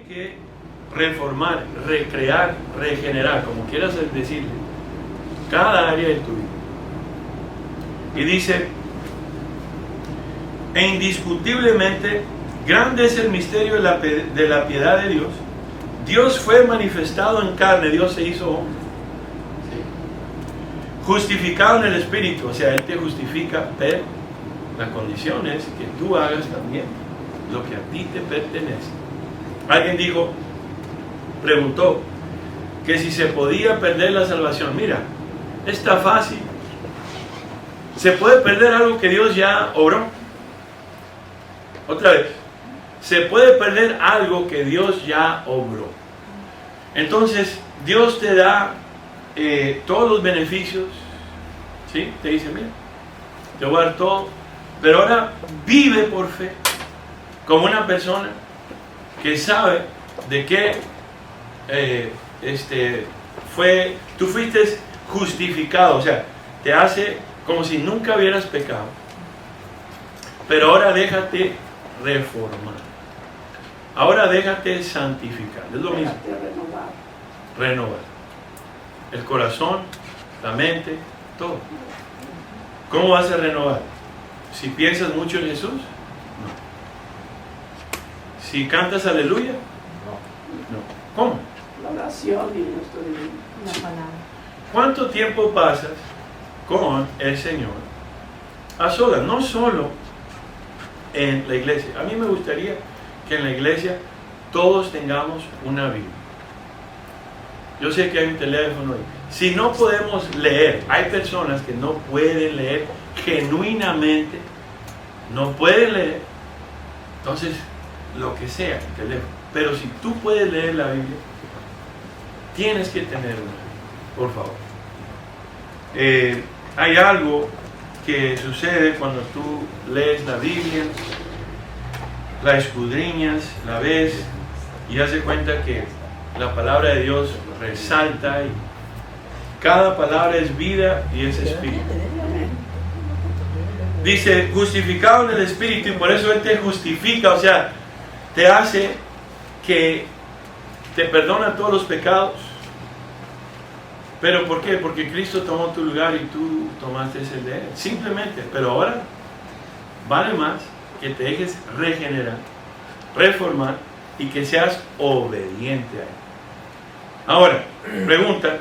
que reformar, recrear, regenerar, como quieras decirle, cada área de tu vida. Y dice, e indiscutiblemente, grande es el misterio de la piedad de Dios. Dios fue manifestado en carne, Dios se hizo hombre. ¿Sí? Justificado en el Espíritu, o sea, Él te justifica, pero la condición es que tú hagas también lo que a ti te pertenece. Alguien preguntó que si se podía perder la salvación. Mira, está fácil. ¿Se puede perder algo que Dios ya obró? Otra vez, se puede perder algo que Dios ya obró. Entonces, Dios te da todos los beneficios, ¿sí? Te dice, mira, te voy a dar todo, pero ahora vive por fe, como una persona que sabe de que tú fuiste justificado, o sea, te hace como si nunca hubieras pecado, pero ahora déjate reformar, ahora déjate santificar, es lo mismo, renovar el corazón, la mente, todo. ¿Cómo vas a renovar? Si piensas mucho en Jesús, no. Si cantas aleluya, no. ¿Cómo? La oración y nuestro La palabra. ¿Cuánto tiempo pasas con el Señor a solas? No solo en la iglesia. A mí me gustaría que en la iglesia todos tengamos una Biblia. Yo sé que hay un teléfono ahí. Si no podemos leer, hay personas que no pueden leer genuinamente, no pueden leer, entonces lo que sea, el teléfono. Pero si tú puedes leer la Biblia, tienes que tener una, por favor. Hay algo que sucede cuando tú lees la Biblia, la escudriñas, la ves y hace cuenta que la palabra de Dios resalta y cada palabra es vida y es espíritu. Dice, justificado en el Espíritu, y por eso Él te justifica, o sea, te hace que te perdona todos los pecados. ¿Pero por qué? Porque Cristo tomó tu lugar y tú tomaste el de Él. Simplemente, pero ahora vale más que te dejes regenerar, reformar y que seas obediente a Él. Ahora, pregunta,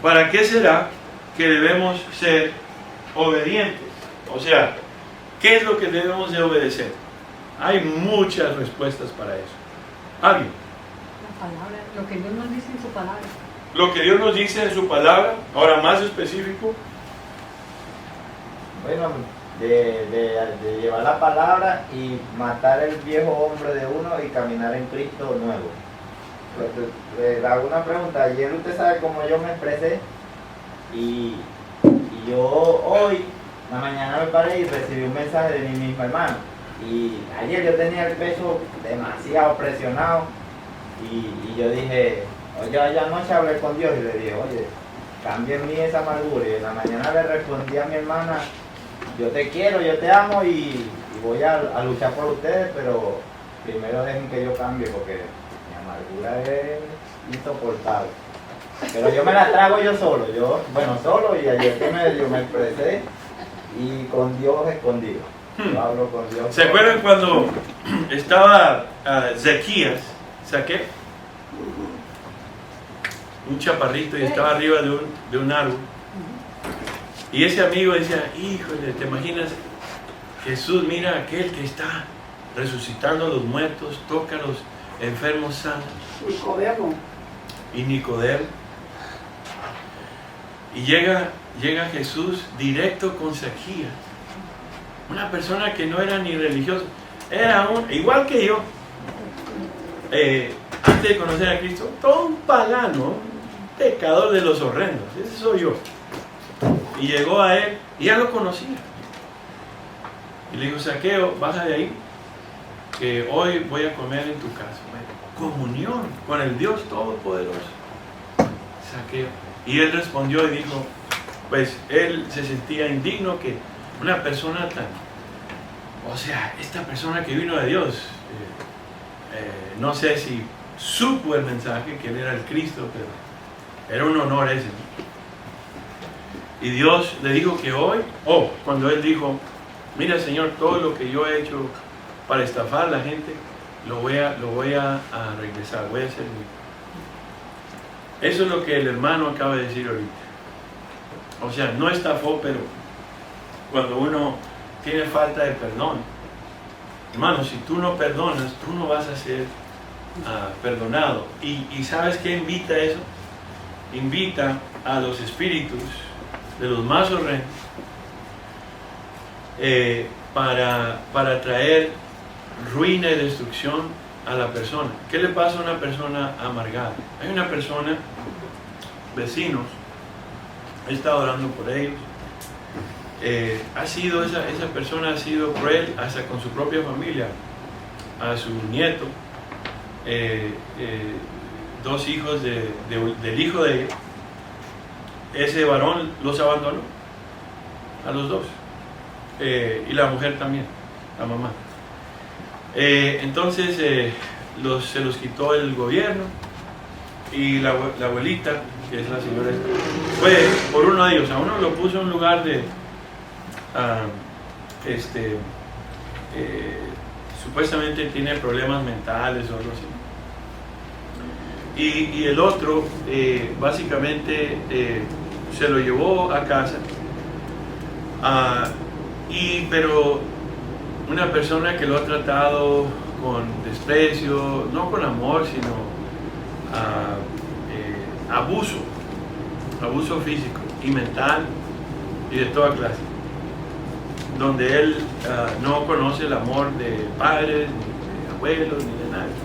¿para qué será que debemos ser obedientes? O sea, ¿qué es lo que debemos de obedecer? Hay muchas respuestas para eso. ¿Alguien? La palabra, lo que Dios nos dice en su palabra. Lo que Dios nos dice en su palabra, ahora más específico. Bueno, de llevar la palabra y matar el viejo hombre de uno y caminar en Cristo nuevo. Le hago una pregunta. Ayer usted sabe cómo yo me expresé y yo hoy, la mañana me paré y recibí un mensaje de mi mismo hermano. Y ayer yo tenía el peso demasiado presionado y yo dije, oye, anoche hablé con Dios y le dije, oye, cambia en mí esa amargura. Y en la mañana le respondí a mi hermana, yo te quiero, yo te amo y voy a luchar por ustedes, pero primero dejen que yo cambie porque mi amargura es insoportable. Pero yo me la trago yo solo, solo, y ayer que me expresé y con Dios escondido. Yo hablo con Dios. ¿Se acuerdan cuando estaba Zaquías, un chaparrito y estaba arriba de un árbol? Y ese amigo decía, híjole, ¿te imaginas? Jesús, mira aquel que está resucitando a los muertos, toca a los enfermos sanos. Nicodemo. Y Nicodemo. Y llega Jesús directo con Zaquías. Una persona que no era ni religioso, era igual que yo. Antes de conocer a Cristo, todo un pagano, un pecador de los horrendos. Ese soy yo. Y llegó a él y ya lo conocía. Y le dijo, Zaqueo, baja de ahí, que hoy voy a comer en tu casa. Bueno, comunión con el Dios Todopoderoso. Zaqueo. Y él respondió y dijo, pues él se sentía indigno que una persona esta persona que vino de Dios, no sé si supo el mensaje, que él era el Cristo, pero era un honor ese, ¿no? Y Dios le dijo que hoy, cuando él dijo, mira Señor, todo lo que yo he hecho para estafar a la gente, lo voy a regresar, voy a hacer mío. Eso es lo que el hermano acaba de decir ahorita. O sea, no estafó, pero cuando uno tiene falta de perdón, hermano, si tú no perdonas, tú no vas a ser perdonado. ¿Y sabes qué invita eso? Invita a los espíritus de los más horrendos para traer ruina y destrucción a la persona. ¿Qué le pasa a una persona amargada? Hay una persona, vecinos, he estado orando por ellos, esa persona ha sido cruel hasta con su propia familia, a su nieto, 2 hijos del hijo de ella. Ese varón los abandonó a los 2, y la mujer también, la mamá. Entonces se los quitó el gobierno, y la abuelita, que es la señora, fue por uno de ellos. A uno lo puso en un lugar de supuestamente tiene problemas mentales o algo así, y el otro básicamente se lo llevó a casa, pero una persona que lo ha tratado con desprecio, no con amor, sino abuso físico y mental y de toda clase, donde él no conoce el amor de padres, ni de abuelos, ni de nadie.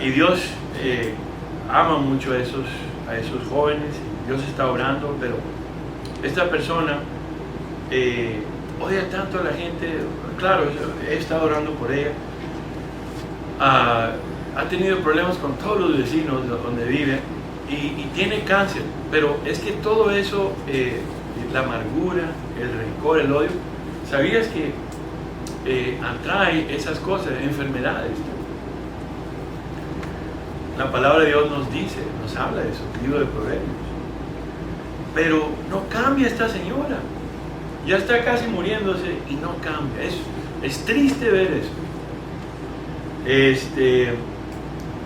Y Dios ama mucho a esos jóvenes. Dios está orando, pero esta persona odia tanto a la gente. Claro, he estado orando por ella. Ha tenido problemas con todos los vecinos donde vive, y tiene cáncer, pero es que todo eso, la amargura, el rencor, el odio, ¿sabías que atrae esas cosas, enfermedades? La palabra de Dios nos dice, nos habla de eso, el libro de Proverbios. Pero no cambia esta señora, ya está casi muriéndose y no cambia. Es triste ver eso.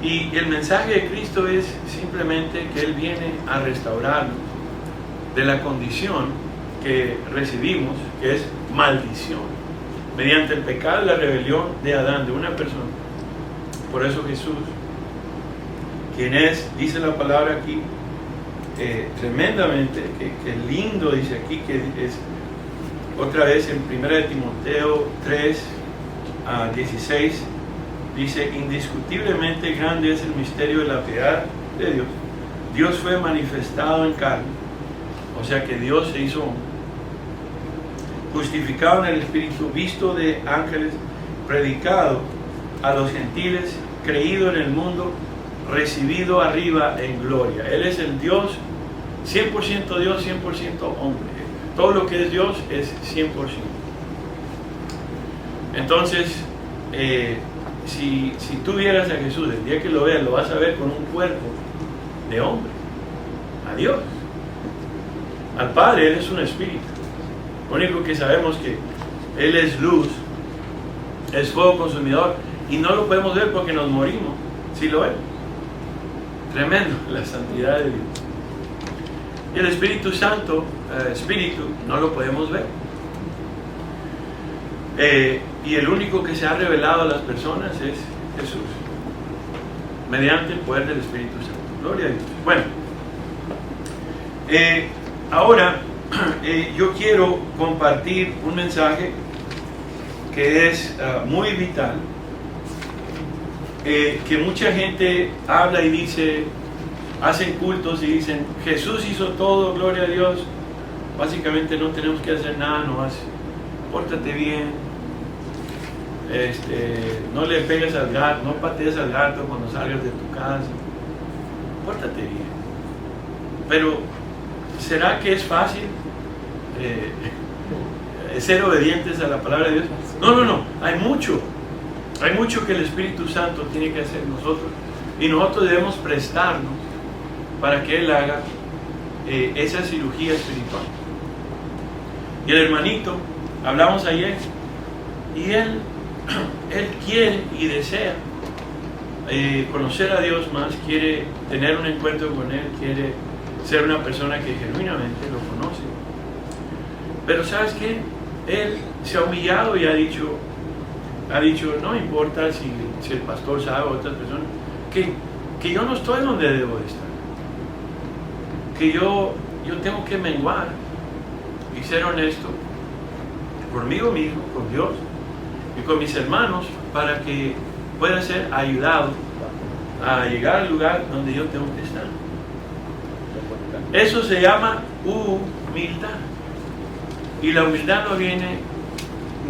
Y el mensaje de Cristo es simplemente que Él viene a restaurarnos de la condición que recibimos, que es maldición, mediante el pecado y la rebelión de Adán, de una persona. Por eso Jesús, quien es, dice la palabra aquí, tremendamente, que lindo dice aquí, que es otra vez en 1 Timoteo 3:16, dice, indiscutiblemente grande es el misterio de la piedad de Dios. Dios fue manifestado en carne, o sea que Dios se hizo hombre, justificado en el Espíritu, visto de ángeles, predicado a los gentiles, creído en el mundo, recibido arriba en gloria. Él es el Dios, 100% Dios, 100% hombre. Todo lo que es Dios es 100%. Entonces, si tú vieras a Jesús, el día que lo veas, lo vas a ver con un cuerpo de hombre, a Dios. Al Padre, Él es un espíritu. Lo único que sabemos que Él es luz, es fuego consumidor, y no lo podemos ver porque nos morimos si lo vemos. Tremendo la santidad de Dios. Y el Espíritu Santo, Espíritu, no lo podemos ver. Y el único que se ha revelado a las personas es Jesús, mediante el poder del Espíritu Santo. Gloria a Dios. Bueno, ahora yo quiero compartir un mensaje que es muy vital, que mucha gente habla y dice, hacen cultos y dicen, Jesús hizo todo, gloria a Dios, básicamente no tenemos que hacer nada, nomás pórtate bien, no le pegues al gato, no patees al gato cuando salgas de tu casa, pórtate bien. Pero ¿será que es fácil ser obedientes a la palabra de Dios? No, hay mucho. Hay mucho que el Espíritu Santo tiene que hacer nosotros y nosotros debemos prestarnos para que Él haga esa cirugía espiritual. Y el hermanito, hablamos ayer, y él quiere y desea conocer a Dios más, quiere tener un encuentro con Él, quiere ser una persona que genuinamente lo conoce. Pero ¿sabes qué? Él se ha humillado y ha dicho, no importa si el pastor sabe o otras personas, que yo no estoy donde debo de estar, que yo tengo que menguar y ser honesto conmigo mismo, con Dios y con mis hermanos, para que pueda ser ayudado a llegar al lugar donde yo tengo que estar. Eso se llama humildad. Y la humildad no viene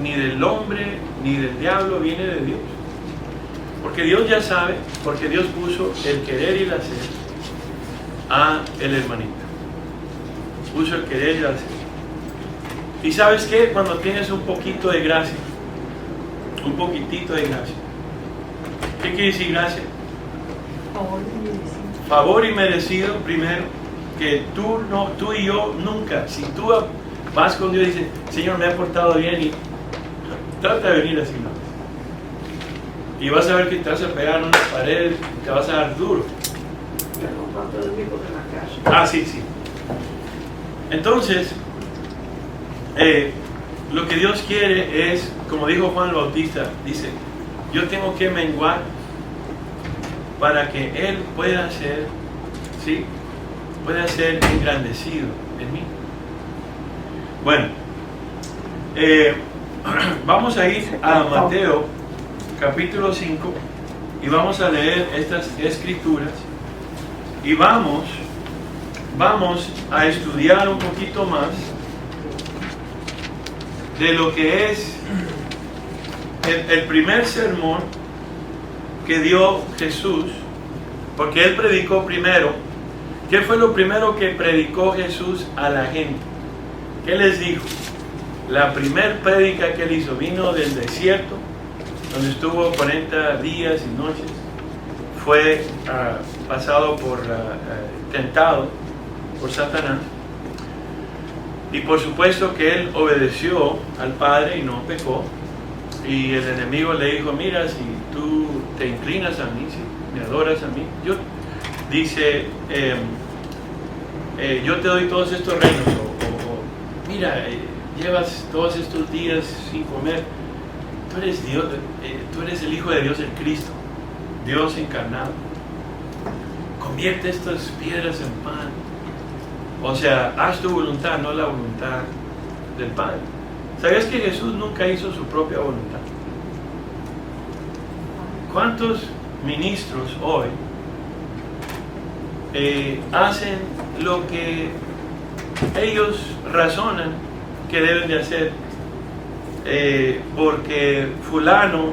ni del hombre ni del diablo, viene de Dios. Porque Dios ya sabe, porque Dios puso el querer y el hacer a el hermanito. Puso el querer y el hacer. Y ¿sabes qué? Cuando tienes un poquito de gracia, un poquitito de gracia. ¿Qué quiere decir gracia? Favor y merecido. Favor y merecido, primero, que tú y yo nunca, si tú vas con Dios y dices, Señor, me he portado bien, y trata de venir así, ¿no? Y vas a ver que te vas a pegar en una pared y te vas a dar duro. Perdón, cuánto de mí porque en la casa. Ah, sí. Entonces, lo que Dios quiere es, como dijo Juan el Bautista, dice, yo tengo que menguar para que Él pueda ser, ¿sí? Pueda ser engrandecido en mí. Bueno, vamos a ir a Mateo capítulo 5 y vamos a leer estas escrituras y vamos a estudiar un poquito más de lo que es el primer sermón que dio Jesús, porque Él predicó primero. ¿Qué fue lo primero que predicó Jesús a la gente? ¿Qué les dijo? La primer prédica que Él hizo, vino del desierto, donde estuvo 40 días y noches, fue pasado por, tentado por Satanás, y por supuesto que Él obedeció al Padre y no pecó, y el enemigo le dijo, mira, si tú te inclinas a mí, si me adoras a mí, yo te doy todos estos reinos, o mira, llevas todos estos días sin comer, tú eres Dios, tú eres el Hijo de Dios, el Cristo, Dios encarnado, convierte estas piedras en pan, o sea, haz tu voluntad, no la voluntad del Padre. ¿Sabías que Jesús nunca hizo su propia voluntad? ¿Cuántos ministros hoy hacen lo que ellos razonan que deben de hacer porque fulano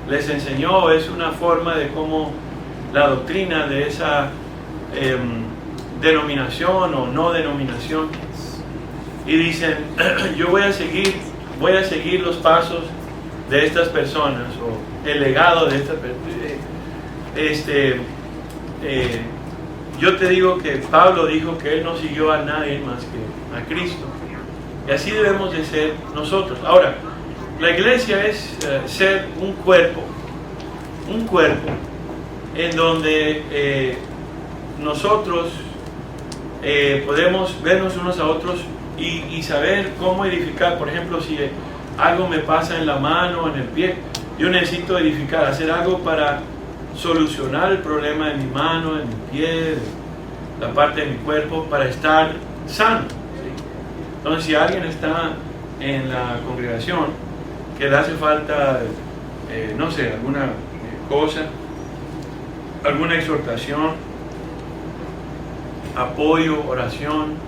les enseñó? Es una forma de cómo la doctrina de esa denominación o no denominación, y dicen, yo voy a seguir los pasos de estas personas o el legado de estas personas. Yo te digo que Pablo dijo que él no siguió a nadie más que a Cristo, y así debemos de ser nosotros. Ahora, la iglesia es ser un cuerpo en donde nosotros podemos vernos unos a otros y saber cómo edificar. Por ejemplo, si algo me pasa en la mano, en el pie, yo necesito edificar, hacer algo para solucionar el problema de mi mano, de mi pie, de la parte de mi cuerpo, para estar sano, ¿sí? Entonces, si alguien está en la congregación que le hace falta, no sé, alguna cosa, alguna exhortación, apoyo, oración,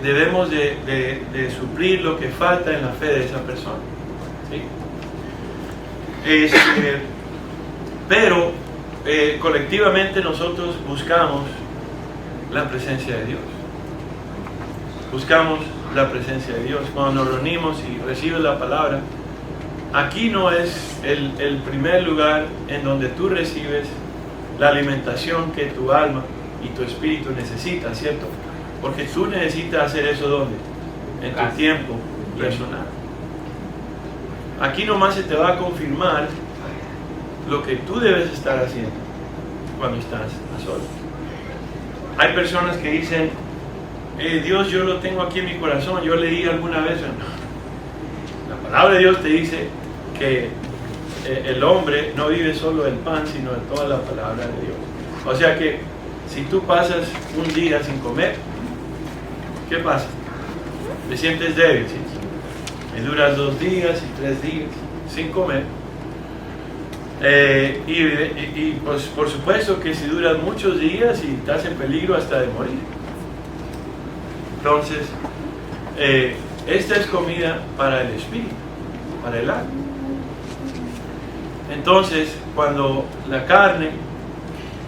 debemos de suplir lo que falta en la fe de esa persona, ¿sí? Pero colectivamente nosotros buscamos la presencia de Dios. Buscamos la presencia de Dios. Cuando nos reunimos y recibes la palabra, aquí no es el primer lugar en donde tú recibes la alimentación que tu alma y tu espíritu necesitan, ¿cierto? Porque tú necesitas hacer eso ¿dónde? En tu tiempo personal. Aquí nomás se te va a confirmar lo que tú debes estar haciendo cuando estás a solas. Hay personas que dicen, Dios, yo lo tengo aquí en mi corazón, yo leí alguna vez. No. La palabra de Dios te dice que el hombre no vive solo del pan, sino de toda la palabra de Dios. O sea que si tú pasas un día sin comer, ¿qué pasa? Te sientes débil, ¿sí? Y duras 2 días y 3 días sin comer. Y pues, por supuesto que si duras muchos días y estás en peligro hasta de morir. Entonces, esta es comida para el espíritu, para el alma. Entonces, cuando la carne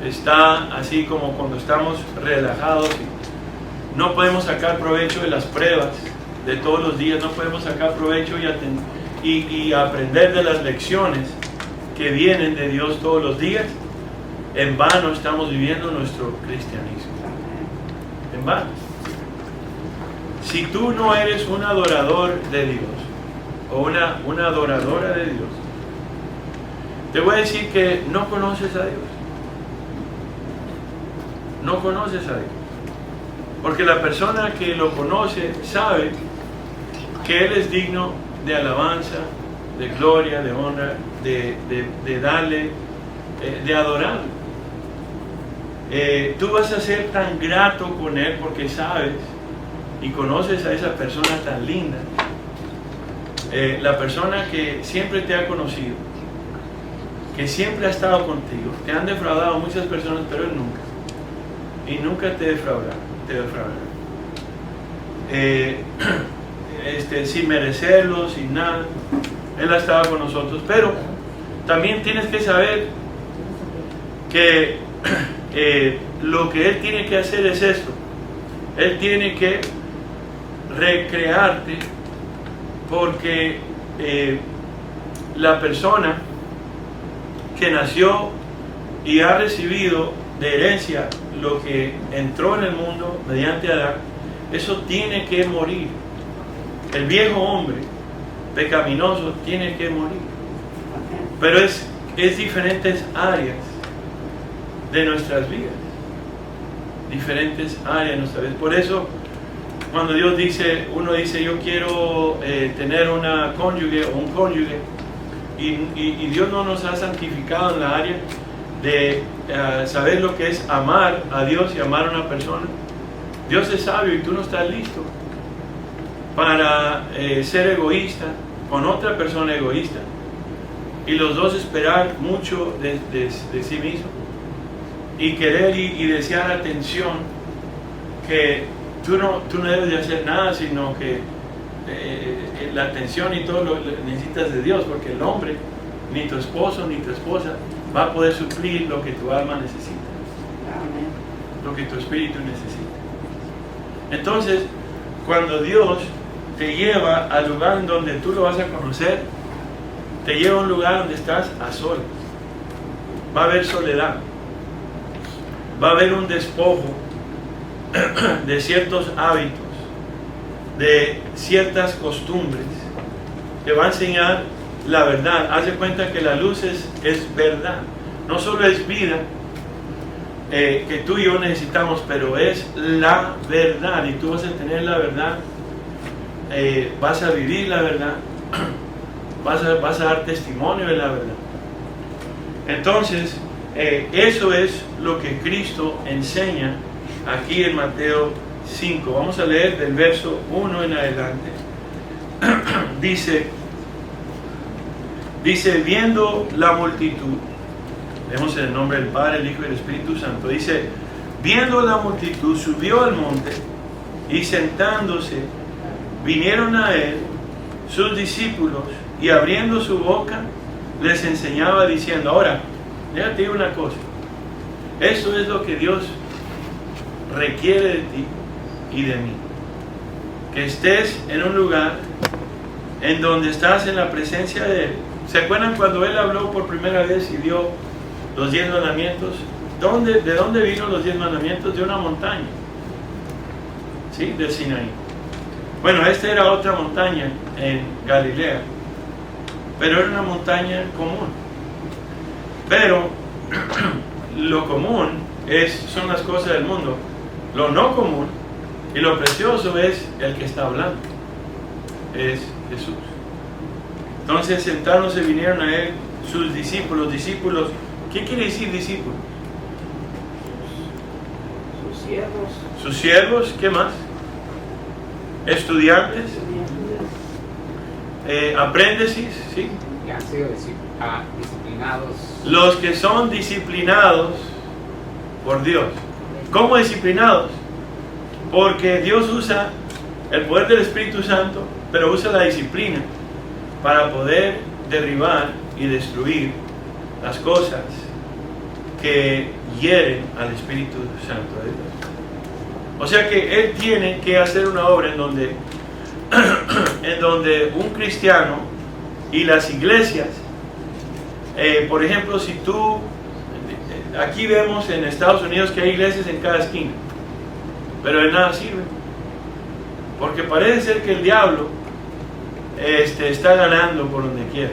está así como cuando estamos relajados, no podemos sacar provecho de las pruebas de todos los días, no podemos sacar provecho y aprender de las lecciones que vienen de Dios todos los días. En vano estamos viviendo nuestro cristianismo. En vano. Si tú no eres un adorador de Dios o una adoradora de Dios, te voy a decir que no conoces a Dios. No conoces a Dios. Porque la persona que lo conoce sabe que Él es digno de alabanza, de gloria, de honra, de darle, de adorarlo. Tú vas a ser tan grato con Él porque sabes y conoces a esa persona tan linda, la persona que siempre te ha conocido, que siempre ha estado contigo. Te han defraudado muchas personas, pero Él nunca. Y nunca te defraudará. Sin merecerlo, sin nada, Él ha estado con nosotros. Pero también tienes que saber que lo que Él tiene que hacer es esto. Él tiene que recrearte, porque la persona que nació y ha recibido de herencia lo que entró en el mundo mediante Adán, eso tiene que morir. El viejo hombre pecaminoso tiene que morir. Pero es diferentes áreas de nuestras vidas. Diferentes áreas de nuestras vidas. Por eso, cuando Dios dice, uno dice, yo quiero tener una cónyuge o un cónyuge, y Dios no nos ha santificado en la área de saber lo que es amar a Dios y amar a una persona. Dios es sabio y tú no estás listo para ser egoísta con otra persona egoísta y los dos esperar mucho de sí mismo y querer y desear atención, que tú no debes de hacer nada, sino que la atención y todo lo necesitas de Dios, porque el hombre, ni tu esposo ni tu esposa, va a poder suplir lo que tu alma necesita, lo que tu espíritu necesita. Entonces, cuando Dios te lleva al lugar en donde tú lo vas a conocer, te lleva a un lugar donde estás a solas. Va a haber soledad, va a haber un despojo de ciertos hábitos, de ciertas costumbres. Te va a enseñar la verdad. Haz de cuenta que la luz es verdad. No solo es vida que tú y yo necesitamos, pero es la verdad. Y tú vas a tener la verdad, vas a vivir la verdad, vas a dar testimonio de la verdad. Entonces, eso es lo que Cristo enseña aquí en Mateo 5. Vamos a leer del verso 1 en adelante. Dice, viendo la multitud, vemos en el nombre del Padre, el Hijo y el Espíritu Santo, dice, viendo la multitud, subió al monte y sentándose, vinieron a él sus discípulos y abriendo su boca, les enseñaba diciendo. Ahora, déjate decir una cosa, eso es lo que Dios requiere de ti y de mí, que estés en un lugar en donde estás en la presencia de Él. ¿Se acuerdan cuando Él habló por primera vez y dio los 10 mandamientos? ¿De dónde vino los 10 mandamientos? De una montaña, ¿sí? Del Sinaí. Bueno, esta era otra montaña en Galilea, pero era una montaña común. Pero lo común son las cosas del mundo. Lo no común y lo precioso es el que está hablando, es Jesús. Entonces sentaron, se vinieron a Él sus discípulos. Discípulos, ¿qué quiere decir discípulos? Sus siervos. Sus siervos, ¿qué más? Estudiantes, aprendices, ¿sí? Que han sido disciplinados. Los que son disciplinados por Dios. ¿Cómo disciplinados? Porque Dios usa el poder del Espíritu Santo, pero usa la disciplina para poder derribar y destruir las cosas que hieren al Espíritu Santo de Dios. O sea que Él tiene que hacer una obra en donde un cristiano y las iglesias, por ejemplo, si tú, aquí vemos en Estados Unidos que hay iglesias en cada esquina, pero de nada sirve, porque parece ser que el diablo está ganando por donde quiere.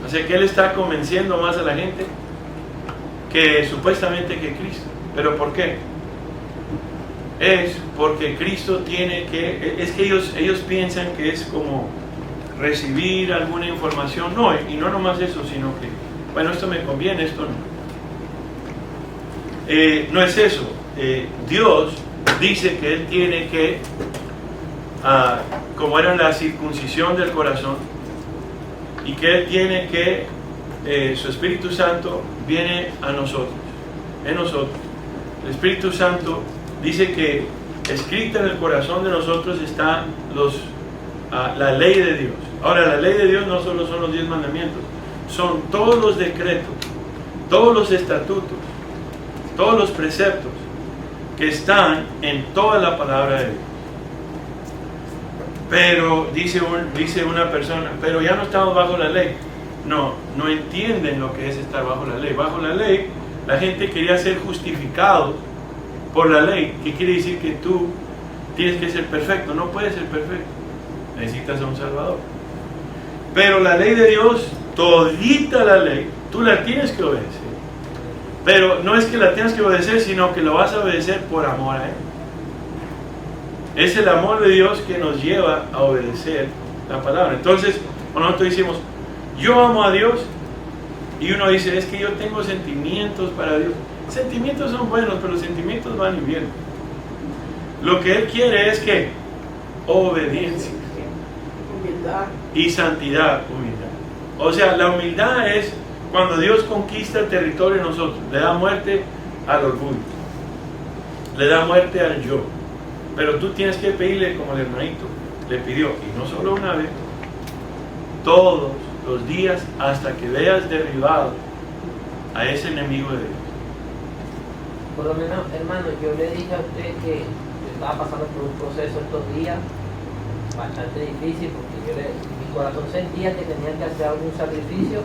O sea que él está convenciendo más a la gente que supuestamente que Cristo. ¿Pero por qué? Es porque Cristo tiene que... Es que ellos piensan que es como recibir alguna información. No, y no nomás eso, sino que, bueno, esto me conviene, esto no. No es eso. Dios dice que Él tiene que, como era la circuncisión del corazón, y que Él tiene que, su Espíritu Santo viene a nosotros, en nosotros. El Espíritu Santo dice que escrita en el corazón de nosotros está la ley de Dios. Ahora, la ley de Dios no solo son los 10 mandamientos, son todos los decretos, todos los estatutos, todos los preceptos que están en toda la palabra de Dios. Pero dice una persona, pero ya no estamos bajo la ley. No entienden lo que es estar bajo la ley. Bajo la ley, la gente quería ser justificado por la ley, que quiere decir que tú tienes que ser perfecto. No puedes ser perfecto, necesitas a un Salvador. Pero la ley de Dios, todita la ley, tú la tienes que obedecer. Pero no es que la tienes que obedecer, sino que lo vas a obedecer por amor a Él. Es el amor de Dios que nos lleva a obedecer la palabra. Entonces, cuando nosotros decimos, yo amo a Dios, y uno dice, es que yo tengo sentimientos para Dios. Sentimientos son buenos, pero los sentimientos van y vienen. Lo que Él quiere es que obediencia, Humildad. y santidad, humildad. O sea, la humildad es cuando Dios conquista el territorio en nosotros, le da muerte al orgullo, le da muerte al yo. Pero tú tienes que pedirle como el hermanito le pidió, y no solo una vez, todos los días hasta que veas derribado a ese enemigo de Dios. Por lo menos, hermano, yo le dije a usted que yo estaba pasando por un proceso estos días bastante difícil, porque mi corazón sentía que tenía que hacer algún sacrificio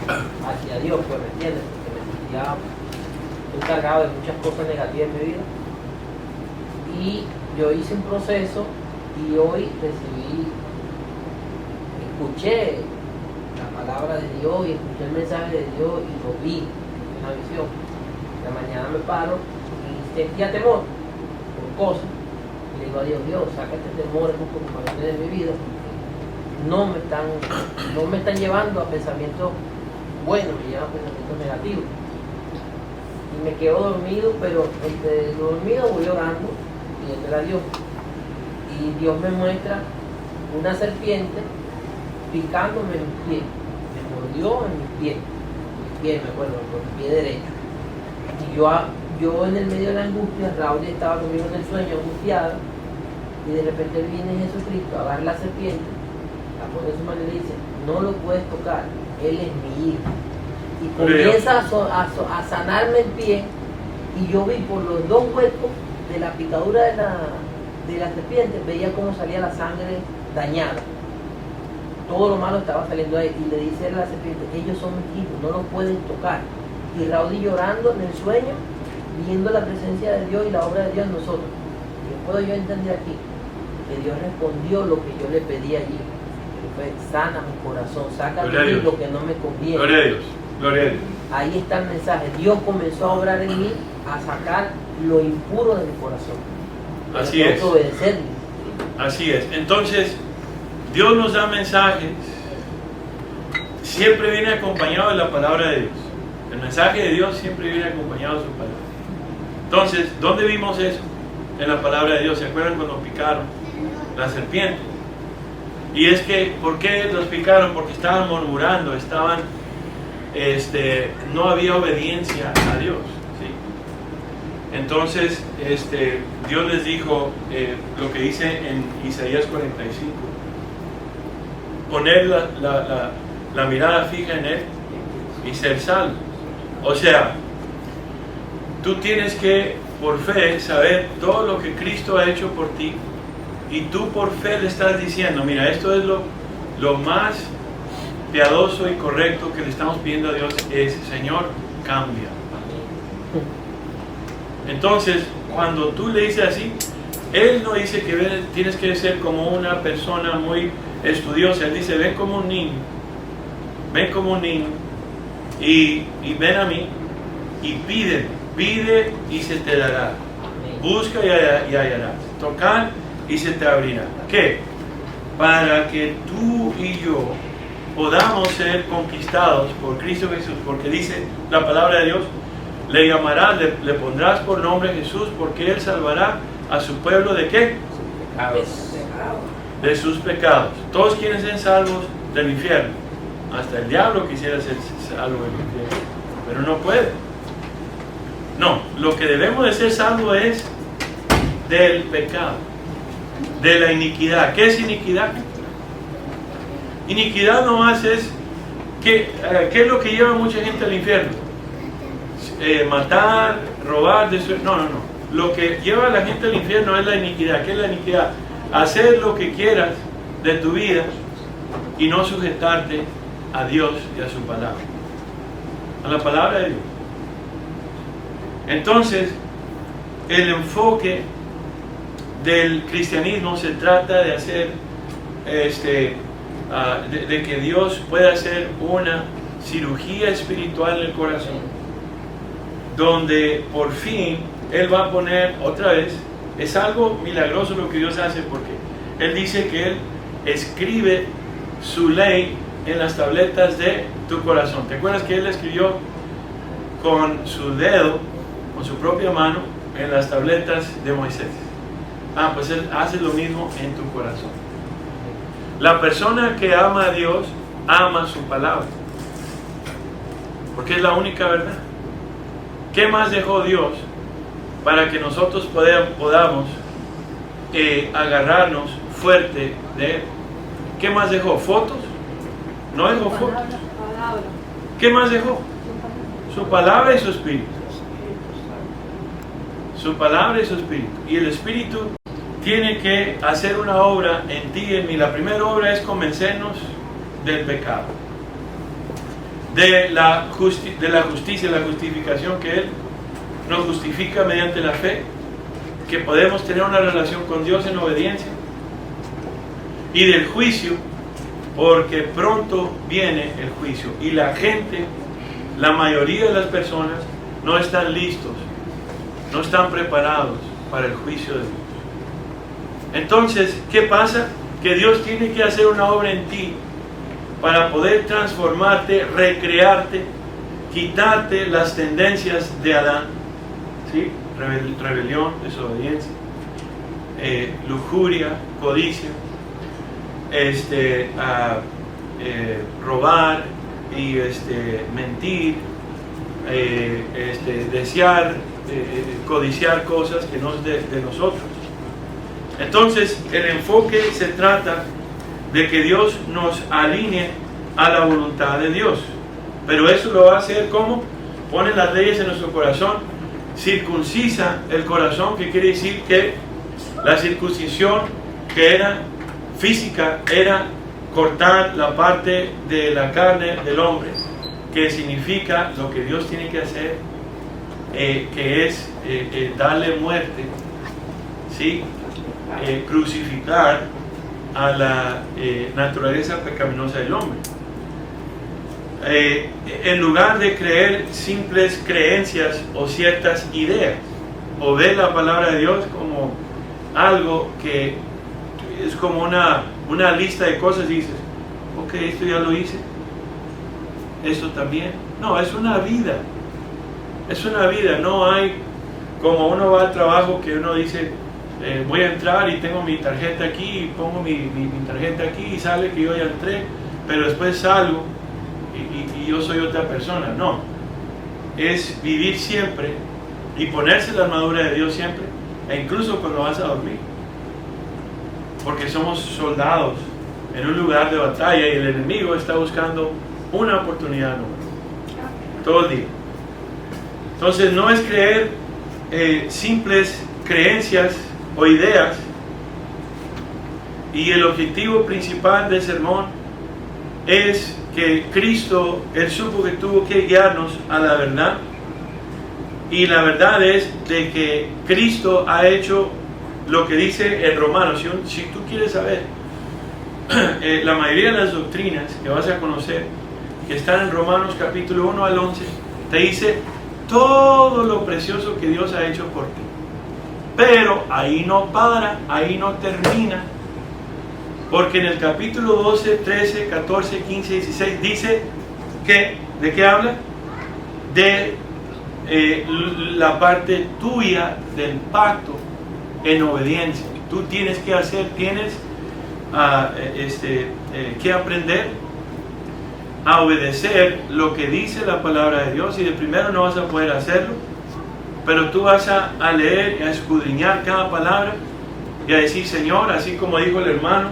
hacia Dios, pues, ¿me entiendes? Porque me sentía encargado de muchas cosas negativas en mi vida. Y yo hice un proceso y hoy escuché la palabra de Dios y escuché el mensaje de Dios y lo vi en una visión. La mañana me paro y sentía temor por cosas. Y le digo a Dios, saca este temor un poco más grande de mi vida, porque no me están llevando a pensamientos buenos, me llevan a pensamientos negativos. Y me quedo dormido, pero entre dormido voy orando y entre a Dios. Y Dios me muestra una serpiente picándome en mi pie. Me mordió en mi pie, me acuerdo, por mi pie derecho. Y yo en el medio de la angustia, Raúl estaba conmigo en el sueño, angustiada, y de repente viene Jesucristo, agarra la serpiente, la pone en su mano y le dice, no lo puedes tocar, Él es mi hijo. Y comienza a sanarme el pie, y yo vi por los dos huecos de la picadura de la serpiente, veía cómo salía la sangre dañada. todo lo malo estaba saliendo ahí. Y le dice a la serpiente, ellos son mis hijos, no los pueden tocar. Y Raudí llorando en el sueño, viendo la presencia de Dios y la obra de Dios en nosotros. ¿Qué puedo yo entender aquí? Que Dios respondió lo que yo le pedí allí. Que fue, sana mi corazón, saca de mí lo que no me conviene. Gloria a Dios, gloria a Dios. Ahí está el mensaje. Dios comenzó a obrar en mí, a sacar lo impuro de mi corazón. Así Tengo es. que obedecerle. Así es. Entonces, Dios nos da mensajes. Siempre viene acompañado de la palabra de Dios. El mensaje de Dios siempre viene acompañado de su palabra. Entonces, ¿dónde vimos eso? En la palabra de Dios. ¿Se acuerdan cuando picaron la serpiente? Y es que, ¿por qué los picaron? Porque estaban murmurando, no había obediencia a Dios, ¿sí? Entonces, Dios les dijo lo que dice en Isaías 45: poner la mirada fija en Él y ser salvo. O sea, tú tienes que, por fe, saber todo lo que Cristo ha hecho por ti, y tú por fe le estás diciendo, mira, esto es lo más piadoso y correcto que le estamos pidiendo a Dios, es, Señor, cambia. Entonces, cuando tú le dices así, Él no dice que tienes que ser como una persona muy estudiosa. Él dice, ven como un niño, y ven a mí y pide y se te dará. Busca y hallarás. Tocar y se te abrirá. ¿Qué? Para que tú y yo podamos ser conquistados por Cristo Jesús, porque dice la palabra de Dios, le llamarás, le pondrás por nombre Jesús, porque Él salvará a su pueblo ¿de qué? De sus pecados. Todos quieren ser salvos del infierno. Hasta el diablo quisiera ser salvo del infierno, pero no puede. No, lo que debemos de ser salvos es del pecado, de la iniquidad. ¿Qué es iniquidad? Iniquidad nomás es ¿qué es lo que lleva a mucha gente al infierno? Matar, robar, destruir. No. Lo que lleva a la gente al infierno es la iniquidad. ¿Qué es la iniquidad? Hacer lo que quieras de tu vida y no sujetarte a Dios y a su palabra, a la palabra de Dios. Entonces, el enfoque del cristianismo se trata de hacer de que Dios pueda hacer una cirugía espiritual en el corazón, donde por fin Él va a poner otra vez. Es algo milagroso lo que Dios hace, porque Él dice que Él escribe su ley en las tabletas de tu corazón. ¿Te acuerdas que Él escribió con su dedo, con su propia mano, en las tabletas de Moisés? Pues Él hace lo mismo en tu corazón. La persona que ama a Dios ama su palabra, porque es la única verdad. ¿Qué más dejó Dios para que nosotros podamos agarrarnos fuerte de Él? ¿Qué más dejó? ¿Fotos? No dejó fotos. ¿Qué más dejó? Su palabra y su espíritu. Su palabra y su espíritu. Y el espíritu tiene que hacer una obra en ti y en mí. La primera obra es convencernos del pecado, de la justicia, la justificación, que Él nos justifica mediante la fe, que podemos tener una relación con Dios en obediencia, y del juicio, porque pronto viene el juicio, y la gente, la mayoría de las personas, no están listos, no están preparados para el juicio de Dios. Entonces, ¿qué pasa? Que Dios tiene que hacer una obra en ti para poder transformarte, recrearte, quitarte las tendencias de Adán, ¿sí? Rebelión, desobediencia, lujuria, codicia, robar y mentir, desear, codiciar cosas que no es de nosotros. Entonces, el enfoque se trata de que Dios nos alinee a la voluntad de Dios. Pero eso lo va a hacer ¿cómo? Pone las leyes en nuestro corazón, circuncisa el corazón, que quiere decir que la circuncisión, que era física, era cortar la parte de la carne del hombre, que significa lo que Dios tiene que hacer, que es darle muerte, ¿sí? Crucificar a la naturaleza pecaminosa del hombre. En lugar de creer simples creencias o ciertas ideas, o ver la palabra de Dios como algo que es como una lista de cosas y dices, ok, esto ya lo hice, esto también. No, es una vida. Es una vida, no hay como uno va al trabajo que uno dice, voy a entrar y tengo mi tarjeta aquí, y pongo mi tarjeta aquí y sale que yo ya entré, pero después salgo y yo soy otra persona. No, es vivir siempre y ponerse la armadura de Dios siempre, e incluso cuando vas a dormir, porque somos soldados en un lugar de batalla y el enemigo está buscando una oportunidad nueva todo el día. Entonces no es creer simples creencias o ideas, y el objetivo principal del sermón es que Cristo, Él supo que tuvo que guiarnos a la verdad, y la verdad es de que Cristo ha hecho lo que dice en Romanos. Si tú quieres saber la mayoría de las doctrinas que vas a conocer, que están en Romanos capítulo 1 al 11, te dice todo lo precioso que Dios ha hecho por ti. Pero ahí no para, ahí no termina, porque en el capítulo 12, 13, 14, 15, 16 dice que, ¿de qué habla? De la parte tuya del pacto en obediencia. Tú tienes que hacer, tienes que aprender a obedecer lo que dice la palabra de Dios, y de primero no vas a poder hacerlo, pero tú vas a leer y a escudriñar cada palabra y a decir, Señor, así como dijo el hermano,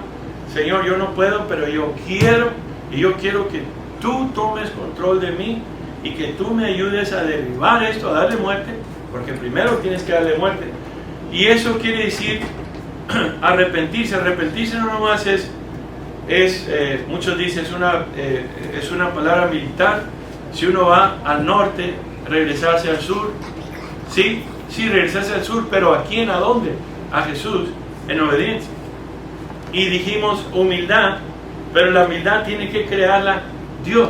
Señor, yo no puedo, pero yo quiero, y yo quiero que tú tomes control de mí y que tú me ayudes a derribar esto, a darle muerte, porque primero tienes que darle muerte. Y eso quiere decir arrepentirse. Arrepentirse no nomás muchos dicen es una palabra militar. Si uno va al norte, regresarse al sur. Sí, regresarse al sur, pero ¿a quién? ¿A dónde? A Jesús, en obediencia. Y dijimos humildad, pero la humildad tiene que crearla Dios.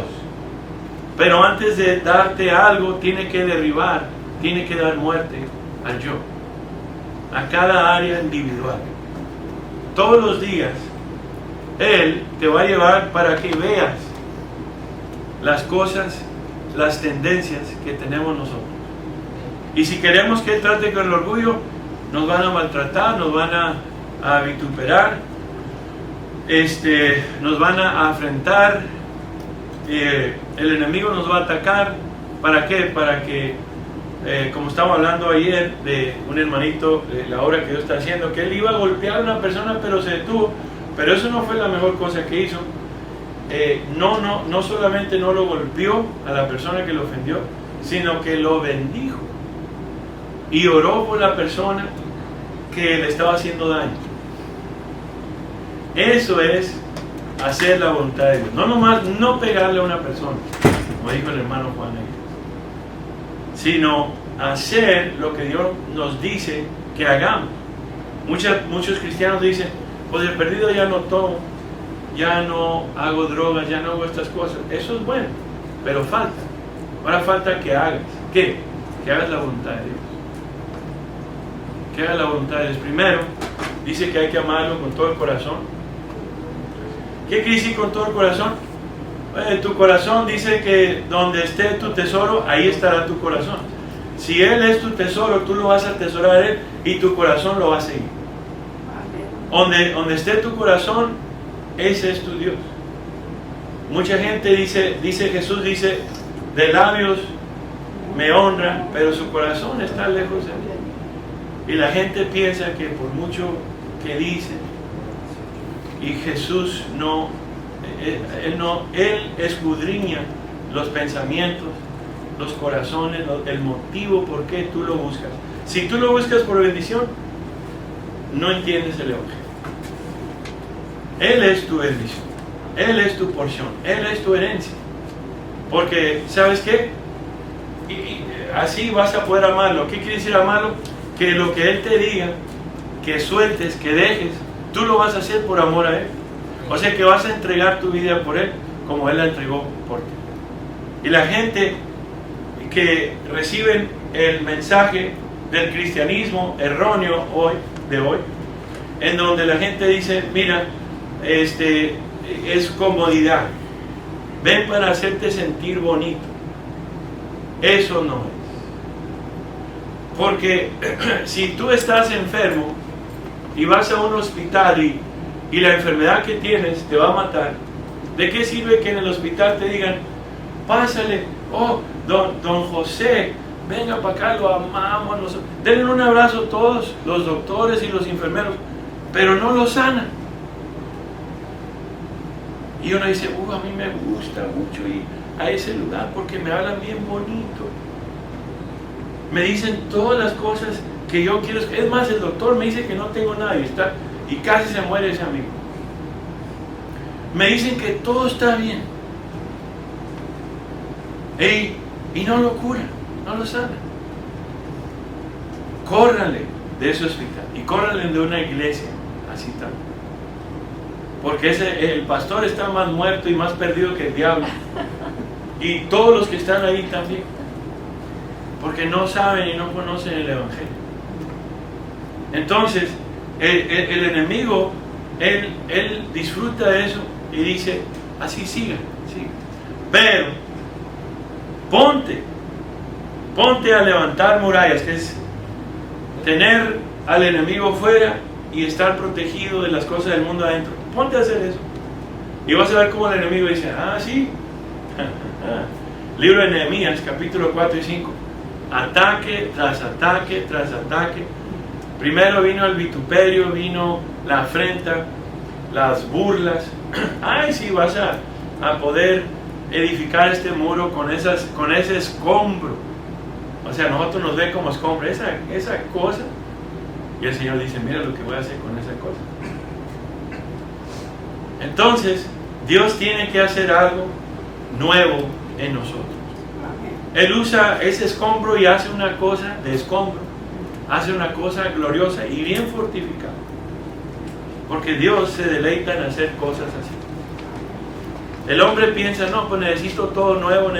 Pero antes de darte algo, tiene que derribar, tiene que dar muerte al yo, a cada área individual. Todos los días Él te va a llevar para que veas las cosas, las tendencias que tenemos nosotros. Y si queremos que Él trate con el orgullo, nos van a maltratar, nos van a vituperar, nos van a afrentar, el enemigo nos va a atacar. ¿Para qué? Para que, como estábamos hablando ayer de un hermanito, la obra que Dios está haciendo, que él iba a golpear a una persona pero se detuvo, pero eso no fue la mejor cosa que hizo. No solamente no lo golpeó a la persona que lo ofendió, sino que lo bendijo y oró por la persona que le estaba haciendo daño. Eso es hacer la voluntad de Dios. No nomás no pegarle a una persona, como dijo el hermano Juan ahí, sino hacer lo que Dios nos dice que hagamos. Muchos cristianos dicen, pues de perdido ya no tomo, ya no hago drogas, ya no hago estas cosas. Eso es bueno, pero falta. Ahora falta que hagas. ¿Qué? Que hagas la voluntad de Dios. Que hagas la voluntad de Dios. Primero, dice que hay que amarlo con todo el corazón. ¿Qué quiere decir con todo el corazón? Tu corazón dice que donde esté tu tesoro, ahí estará tu corazón. Si Él es tu tesoro, tú lo vas a atesorar a Él y tu corazón lo va a seguir. Donde esté tu corazón, ese es tu Dios. Mucha gente dice Jesús dice, de labios me honra, pero su corazón está lejos de mí. Y la gente piensa que por mucho que dice, y Jesús Él escudriña los pensamientos, los corazones, el motivo por qué tú lo buscas. Si tú lo buscas por bendición, no entiendes el evangelio. Él es tu bendición. Él es tu porción, Él es tu herencia. Porque, ¿sabes qué? Y así vas a poder amarlo. ¿Qué quiere decir amarlo? Que lo que Él te diga, que sueltes, que dejes, tú lo vas a hacer por amor a Él. O sea que vas a entregar tu vida por Él, como Él la entregó por ti. Y la gente que reciben el mensaje del cristianismo erróneo de hoy, en donde la gente dice, mira, es comodidad, ven para hacerte sentir bonito. Eso no es. Porque si tú estás enfermo y vas a un hospital y la enfermedad que tienes te va a matar, ¿de qué sirve que en el hospital te digan, pásale, oh, don José, venga para acá, lo amamos, denle un abrazo a todos los doctores y los enfermeros, pero no lo sanan? Y uno dice, a mí me gusta mucho ir a ese lugar porque me hablan bien bonito, me dicen todas las cosas que yo quiero. Es más, el doctor me dice que no tengo nada y casi se muere ese amigo. Me dicen que todo está bien y no lo curan, no lo sanan. Córranle de ese hospital y córranle de una iglesia así también, porque el pastor está más muerto y más perdido que el diablo, y todos los que están ahí también, porque no saben y no conocen el evangelio. Entonces el enemigo él disfruta de eso y dice, así siga. Pero ponte a levantar murallas, que es tener al enemigo fuera y estar protegido de las cosas del mundo adentro. Ponte a hacer eso y vas a ver cómo el enemigo dice, sí. Libro de Nehemías, capítulo 4 y 5. Ataque tras ataque tras ataque. Primero vino el vituperio, vino la afrenta, las burlas. Sí, vas a poder edificar este muro con ese escombro. O sea, nosotros nos ven como escombro, esa cosa. Y el Señor dice, mira lo que voy a hacer con esa cosa. Entonces, Dios tiene que hacer algo nuevo en nosotros. Él usa ese escombro y hace una cosa de escombro, hace una cosa gloriosa y bien fortificada, porque Dios se deleita en hacer cosas así. El hombre piensa, no, pues necesito todo nuevo,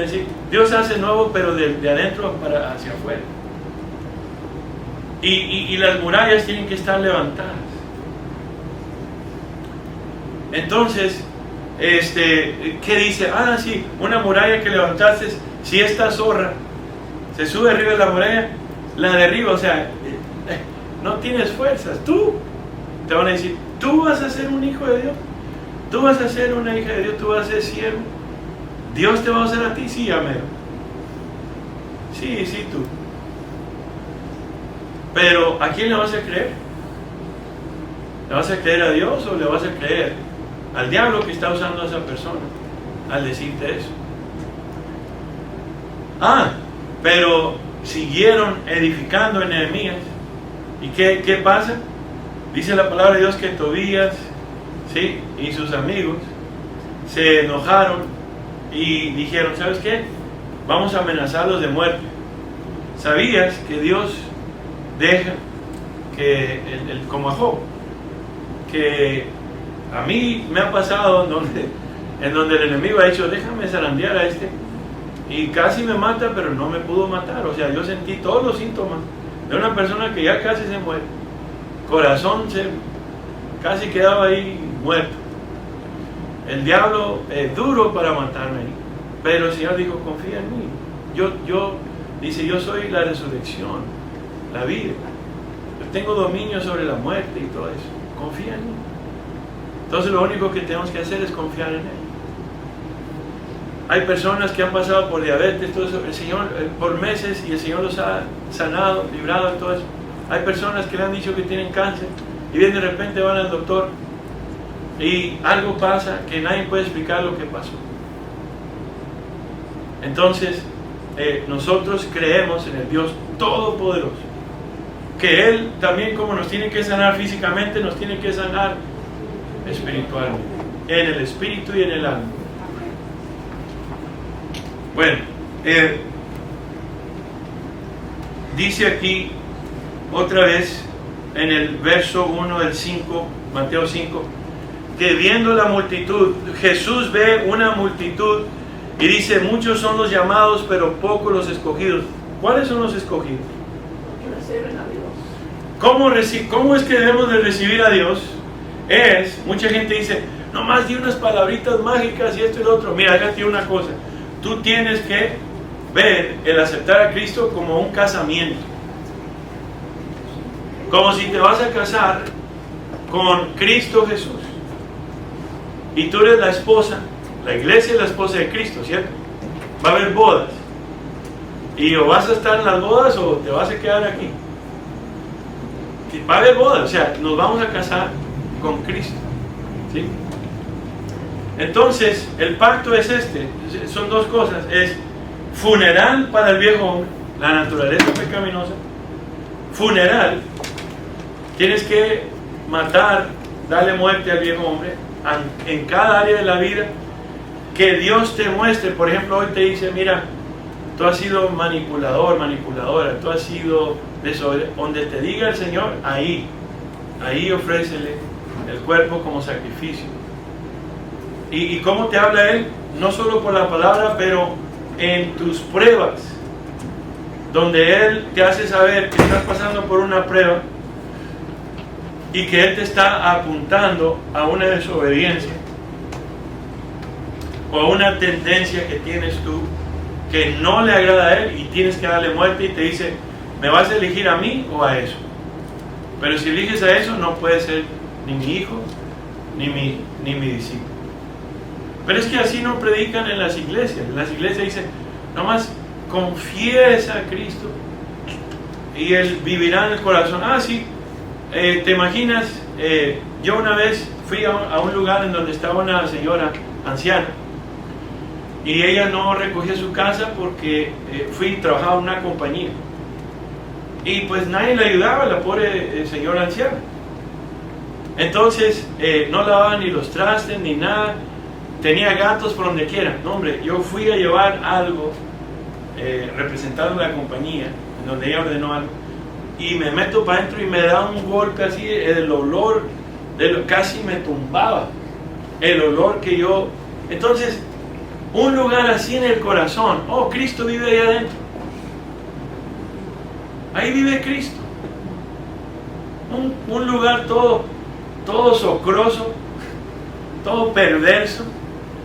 Dios hace nuevo, pero de adentro hacia afuera. Y las murallas tienen que estar levantadas. Entonces, ¿qué dice? Sí, una muralla que levantaste, si esta zorra se sube arriba de la muralla, la derriba. O sea, no tienes fuerzas. Tú, te van a decir, tú vas a ser un hijo de Dios, tú vas a ser una hija de Dios, tú vas a ser siervo. Dios te va a usar a ti, sí, amén. Sí, tú. Pero ¿a quién le vas a creer? ¿Le vas a creer a Dios o le vas a creer al diablo que está usando a esa persona al decirte eso? Pero siguieron edificando en Nehemías. ¿Y qué pasa? Dice la palabra de Dios que Tobías, ¿sí?, y sus amigos se enojaron y dijeron, ¿sabes qué? Vamos a amenazarlos de muerte. ¿Sabías que Dios deja que, como a Job, que a mí me ha pasado en donde el enemigo ha dicho, déjame zarandear a y casi me mata, pero no me pudo matar? O sea, yo sentí todos los síntomas de una persona que ya casi se muere, corazón casi quedaba ahí muerto. El diablo es duro para matarme, pero el Señor dijo, confía en mí. Dice, yo soy la resurrección, la vida, yo tengo dominio sobre la muerte y todo eso. Confía en mí. Entonces lo único que tenemos que hacer es confiar en Él. Hay personas que han pasado por diabetes, todo eso, el Señor por meses, y el Señor los ha sanado, librado de todo eso. Hay personas que le han dicho que tienen cáncer y bien de repente van al doctor y algo pasa que nadie puede explicar lo que pasó. Entonces nosotros creemos en el Dios Todopoderoso, que Él también, como nos tiene que sanar físicamente, nos tiene que sanar espiritualmente. en el espíritu y en el alma. Bueno, dice aquí otra vez en el verso 1 del 5, Mateo 5, que viendo la multitud, Jesús ve una multitud y dice, muchos son los llamados, pero pocos los escogidos. ¿Cuáles son los escogidos? Que reciben a Dios. ¿Cómo es que debemos de recibir a Dios? Mucha gente dice, nomás di unas palabritas mágicas y esto y lo otro. Mira, hágate una cosa. Tú tienes que ver el aceptar a Cristo como un casamiento. Como si te vas a casar con Cristo Jesús. Y tú eres la esposa, la iglesia es la esposa de Cristo, ¿cierto? Va a haber bodas. Y o vas a estar en las bodas o te vas a quedar aquí. Va a haber bodas, o sea, nos vamos a casar con Cristo, ¿sí? Entonces, el pacto es son dos cosas, es funeral para el viejo hombre, la naturaleza pecaminosa, funeral, tienes que matar, darle muerte al viejo hombre, en cada área de la vida, que Dios te muestre. Por ejemplo, hoy te dice, mira, tú has sido manipulador, manipuladora, tú has sido desobediente, donde te diga el Señor, ahí ofrécele el cuerpo como sacrificio. ¿Y cómo te habla Él? No solo por la palabra, pero en tus pruebas, donde Él te hace saber que estás pasando por una prueba y que Él te está apuntando a una desobediencia o a una tendencia que tienes tú que no le agrada a Él y tienes que darle muerte, y te dice, ¿me vas a elegir a mí o a eso? Pero si eliges a eso, no puede ser ni mi hijo ni mi discípulo. Pero es que así no predican en las iglesias. En las iglesias dicen, nomás confiesa a Cristo y Él vivirá en el corazón. Sí, te imaginas, yo una vez fui a un lugar en donde estaba una señora anciana y ella no recogía su casa porque trabajaba en una compañía y pues nadie le ayudaba, la pobre señora anciana. Entonces no lavaban ni los trastes ni nada, tenía gatos por donde quiera. No, hombre, yo fui a llevar algo representando la compañía en donde ella ordenó algo y me meto para adentro y me da un golpe así, el olor casi me tumbaba, el olor que yo. Entonces, un lugar así en el corazón, Cristo vive ahí adentro, ahí vive Cristo. Un lugar todo socroso, todo perverso.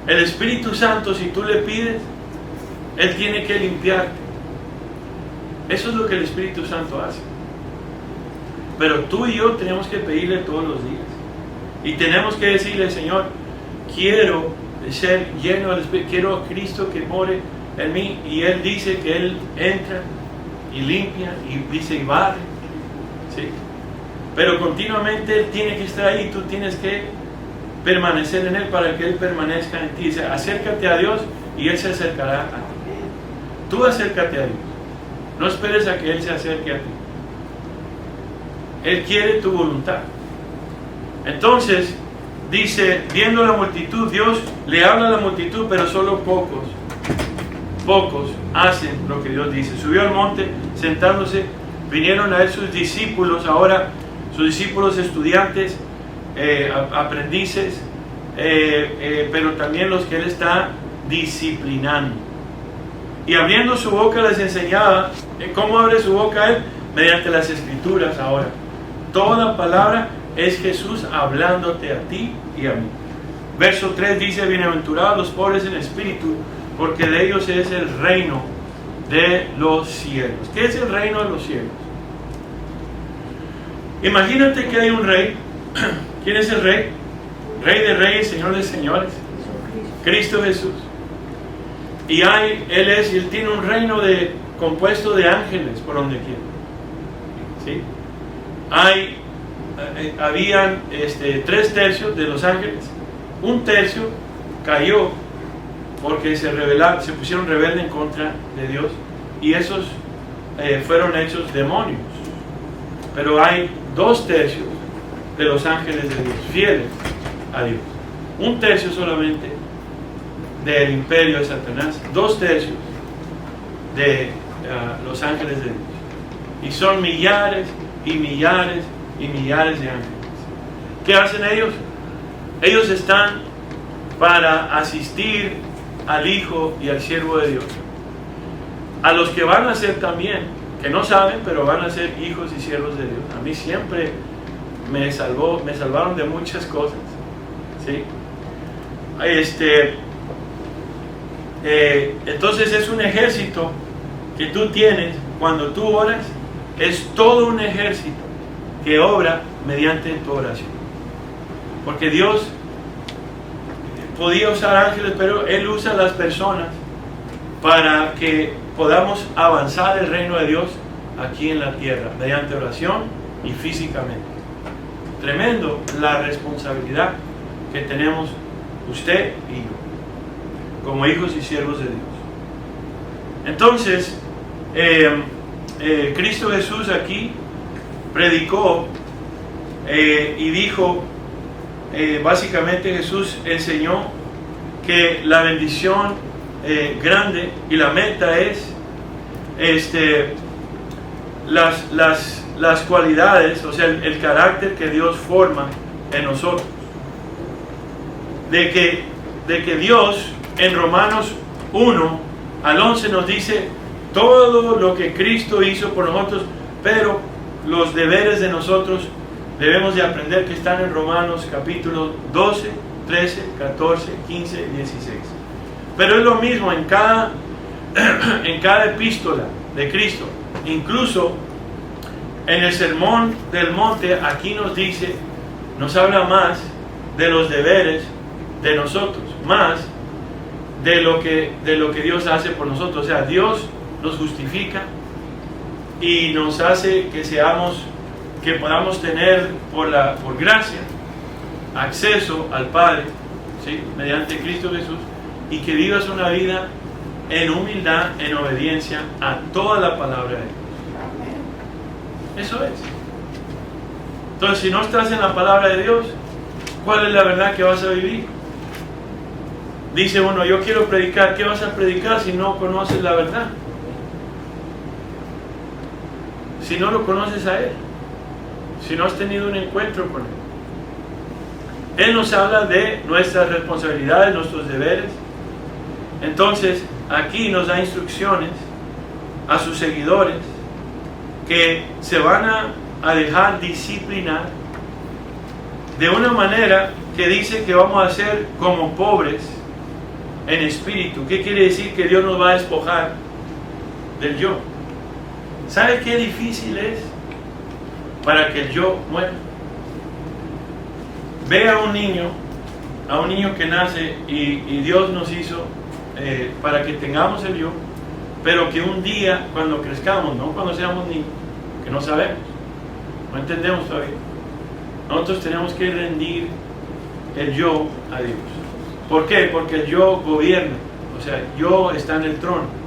El Espíritu Santo, si tú le pides, Él tiene que limpiarte. Eso es lo que el Espíritu Santo hace. Pero tú y yo tenemos que pedirle todos los días. Y tenemos que decirle, Señor, quiero ser lleno del Espíritu, quiero a Cristo que more en mí. Y Él dice que Él entra y limpia y dice y barre, ¿sí? Pero continuamente Él tiene que estar ahí, tú tienes que permanecer en Él para que Él permanezca en ti. Dice, acércate a Dios y Él se acercará a ti. Tú acércate a Dios, no esperes a que Él se acerque a ti. Él quiere tu voluntad. Entonces dice, viendo la multitud, Dios le habla a la multitud, pero solo pocos hacen lo que Dios dice. Subió al monte, sentándose, vinieron a Él sus discípulos, ahora sus discípulos estudiantes, aprendices, pero también los que Él está disciplinando. Y abriendo su boca les enseñaba. ¿Cómo abre su boca Él? Mediante las Escrituras ahora. Toda palabra es Jesús hablándote a ti y a mí. Verso 3 dice, bienaventurados los pobres en espíritu, porque de ellos es el reino de los cielos. ¿Qué es el reino de los cielos? Imagínate que hay un rey. ¿Quién es el rey? Rey de reyes, Señor de señores, Cristo Jesús. Y Él tiene un reino compuesto de ángeles por donde quiera, ¿sí? Habían 3/3 de los ángeles. 1/3 cayó porque se pusieron rebeldes en contra de Dios, y esos fueron hechos demonios. Pero hay 2/3 de los ángeles de Dios, fieles a Dios. 1 tercio solamente del imperio de Satanás, 2 tercios de los ángeles de Dios. Y son millares y millares y millares de ángeles. ¿Qué hacen ellos? Ellos están para asistir al Hijo y al siervo de Dios. A los que van a ser también, que no saben, pero van a ser hijos y siervos de Dios. A mí siempre me salvaron de muchas cosas, ¿sí? Entonces es un ejército que tú tienes cuando tú oras. Es todo un ejército que obra mediante tu oración. Porque Dios podía usar ángeles, pero Él usa a las personas para que podamos avanzar el reino de Dios aquí en la tierra, mediante oración y físicamente. Tremendo la responsabilidad que tenemos usted y yo, como hijos y siervos de Dios. Entonces, Cristo Jesús aquí predicó y dijo, básicamente Jesús enseñó que la bendición grande y la meta es las cualidades, o sea, el carácter que Dios forma en nosotros. De que Dios en Romanos 1 al 11 nos dice todo lo que Cristo hizo por nosotros, pero los deberes de nosotros debemos de aprender, que están en Romanos capítulo 12, 13, 14, 15 y 16. Pero es lo mismo en cada epístola de Cristo. Incluso en el Sermón del Monte, aquí nos habla más de los deberes de nosotros, más de lo que Dios hace por nosotros. O sea, Dios nos justifica y nos hace que podamos tener por gracia acceso al Padre, ¿sí? Mediante Cristo Jesús, y que vivas una vida en humildad, en obediencia a toda la palabra de Dios. Eso es. Entonces, si no estás en la palabra de Dios, ¿cuál es la verdad que vas a vivir? Dice uno, yo quiero predicar. ¿Qué vas a predicar si no conoces la verdad? Si no lo conoces a Él, si no has tenido un encuentro con Él. Él nos habla de nuestras responsabilidades, nuestros deberes. Entonces, aquí nos da instrucciones a sus seguidores que se van a dejar disciplinar de una manera que dice que vamos a ser como pobres en espíritu. ¿Qué quiere decir? Que Dios nos va a despojar del yo. ¿Sabe qué difícil es para que el yo muera? Ve a un niño que nace y Dios nos hizo para que tengamos el yo, pero que un día cuando crezcamos, no cuando seamos niños, que no sabemos, no entendemos todavía, nosotros tenemos que rendir el yo a Dios. ¿Por qué? Porque el yo gobierna, o sea, yo está en el trono.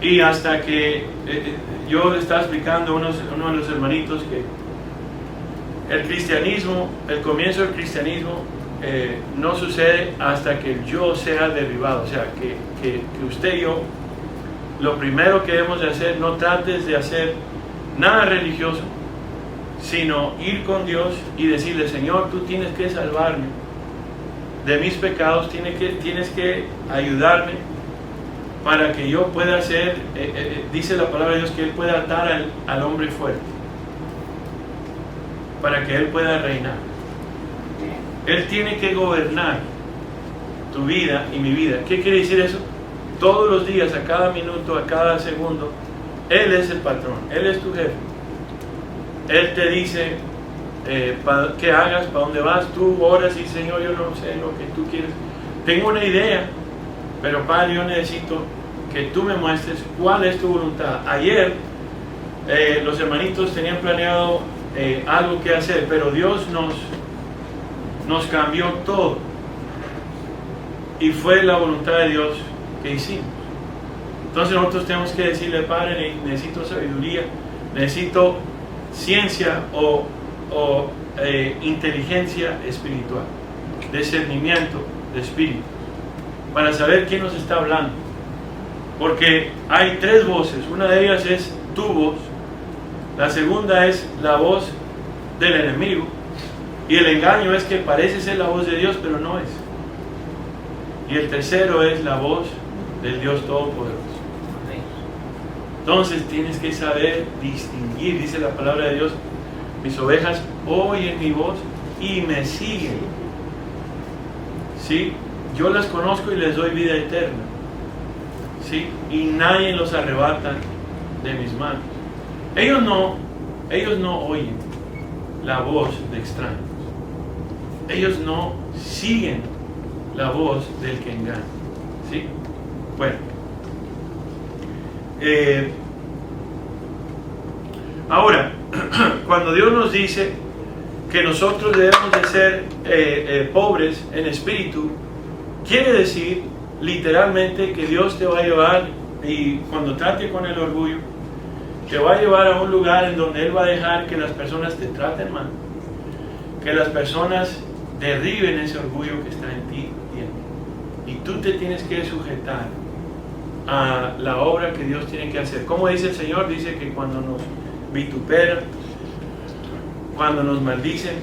Y hasta que yo le estaba explicando a uno de los hermanitos que el cristianismo, el comienzo del cristianismo no sucede hasta que el yo sea derribado. O sea, que usted y yo, lo primero que debemos de hacer, no trates de hacer nada religioso, sino ir con Dios y decirle, Señor, tú tienes que salvarme de mis pecados, tienes que ayudarme para que yo pueda ser, dice la palabra de Dios, que Él pueda atar al hombre fuerte, para que Él pueda reinar. Él tiene que gobernar tu vida y mi vida. ¿Qué quiere decir eso? Todos los días, a cada minuto, a cada segundo, Él es el patrón, Él es tu jefe. Él te dice qué hagas, para dónde vas. Tú oras y Señor, yo no sé lo que tú quieres. Tengo una idea, pero Padre, yo necesito que tú me muestres cuál es tu voluntad. Ayer los hermanitos tenían planeado algo que hacer, pero Dios nos cambió todo. Y fue la voluntad de Dios que hicimos. Entonces nosotros tenemos que decirle, Padre, necesito sabiduría, necesito ciencia o inteligencia espiritual. discernimiento de espíritu, para saber quién nos está hablando. Porque hay 3 voces, una de ellas es tu voz, la segunda es la voz del enemigo, y el engaño es que parece ser la voz de Dios, pero no es. Y el tercero es la voz del Dios Todopoderoso. Entonces tienes que saber distinguir, dice la palabra de Dios, mis ovejas oyen mi voz y me siguen. ¿Sí? Yo las conozco y les doy vida eterna. ¿Sí? Y nadie los arrebata de mis manos. Ellos no oyen la voz de extraños. Ellos no siguen la voz del que engaña. ¿Sí? Bueno. Ahora, cuando Dios nos dice que nosotros debemos de ser pobres en espíritu, quiere decir literalmente que Dios te va a llevar, y cuando trate con el orgullo, te va a llevar a un lugar en donde Él va a dejar que las personas te traten mal, que las personas derriben ese orgullo que está en ti y tú te tienes que sujetar a la obra que Dios tiene que hacer. Como dice el Señor, dice que cuando nos vituperan, cuando nos maldicen,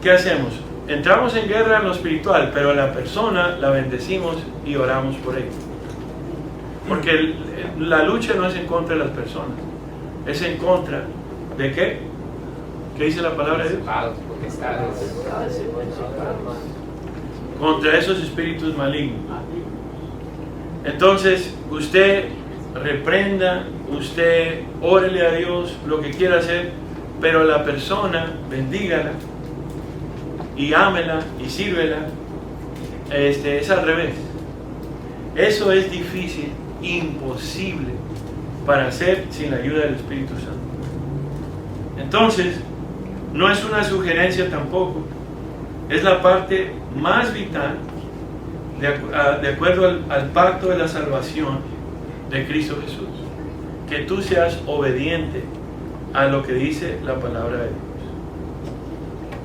¿qué hacemos? Entramos en guerra en lo espiritual, pero a la persona la bendecimos y oramos por ella. Porque la lucha no es en contra de las personas, es en contra de ¿qué? ¿Qué dice la palabra de Dios? Contra esos espíritus malignos. Entonces, usted reprenda, usted órele a Dios, lo que quiera hacer, pero la persona, bendígala y ámela y sírvela. Es al revés. Eso es difícil, imposible para hacer sin la ayuda del Espíritu Santo. Entonces, no es una sugerencia tampoco, es la parte más vital de acuerdo al pacto de la salvación de Cristo Jesús, que tú seas obediente a lo que dice la palabra de Dios.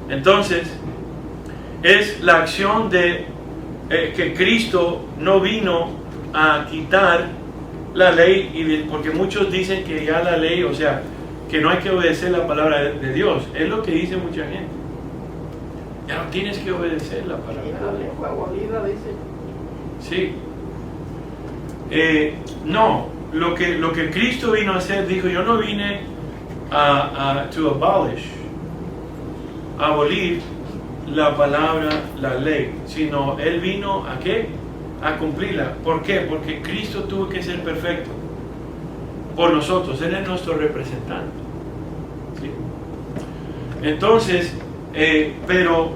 Entonces, es la acción de que Cristo no vino a quitar la ley, porque muchos dicen que ya la ley, o sea, que no hay que obedecer la palabra de Dios. Es lo que dice mucha gente. Ya no tienes que obedecer la palabra. Sí. No, lo que Cristo vino a hacer, dijo, yo no vine to abolish, abolir la palabra, la ley, sino Él vino ¿a qué? A cumplirla. ¿Por qué? Porque Cristo tuvo que ser perfecto por nosotros. Él es nuestro representante. ¿Sí? Entonces, pero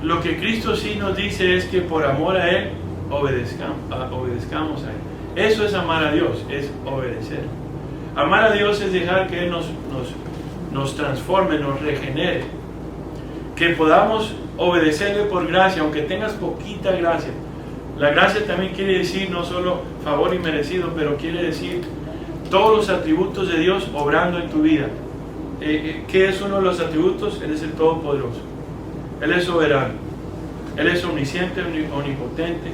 lo que Cristo sí nos dice es que por amor a Él obedezcamos a Él. Eso es amar a Dios, es obedecer. Amar a Dios es dejar que Él nos transforme, nos regenere, que podamos obedecerle por gracia, aunque tengas poquita gracia. La gracia también quiere decir no solo favor inmerecido, pero quiere decir todos los atributos de Dios obrando en tu vida. ¿Qué es uno de los atributos? Él es el Todopoderoso, Él es soberano, Él es omnisciente, omnipotente,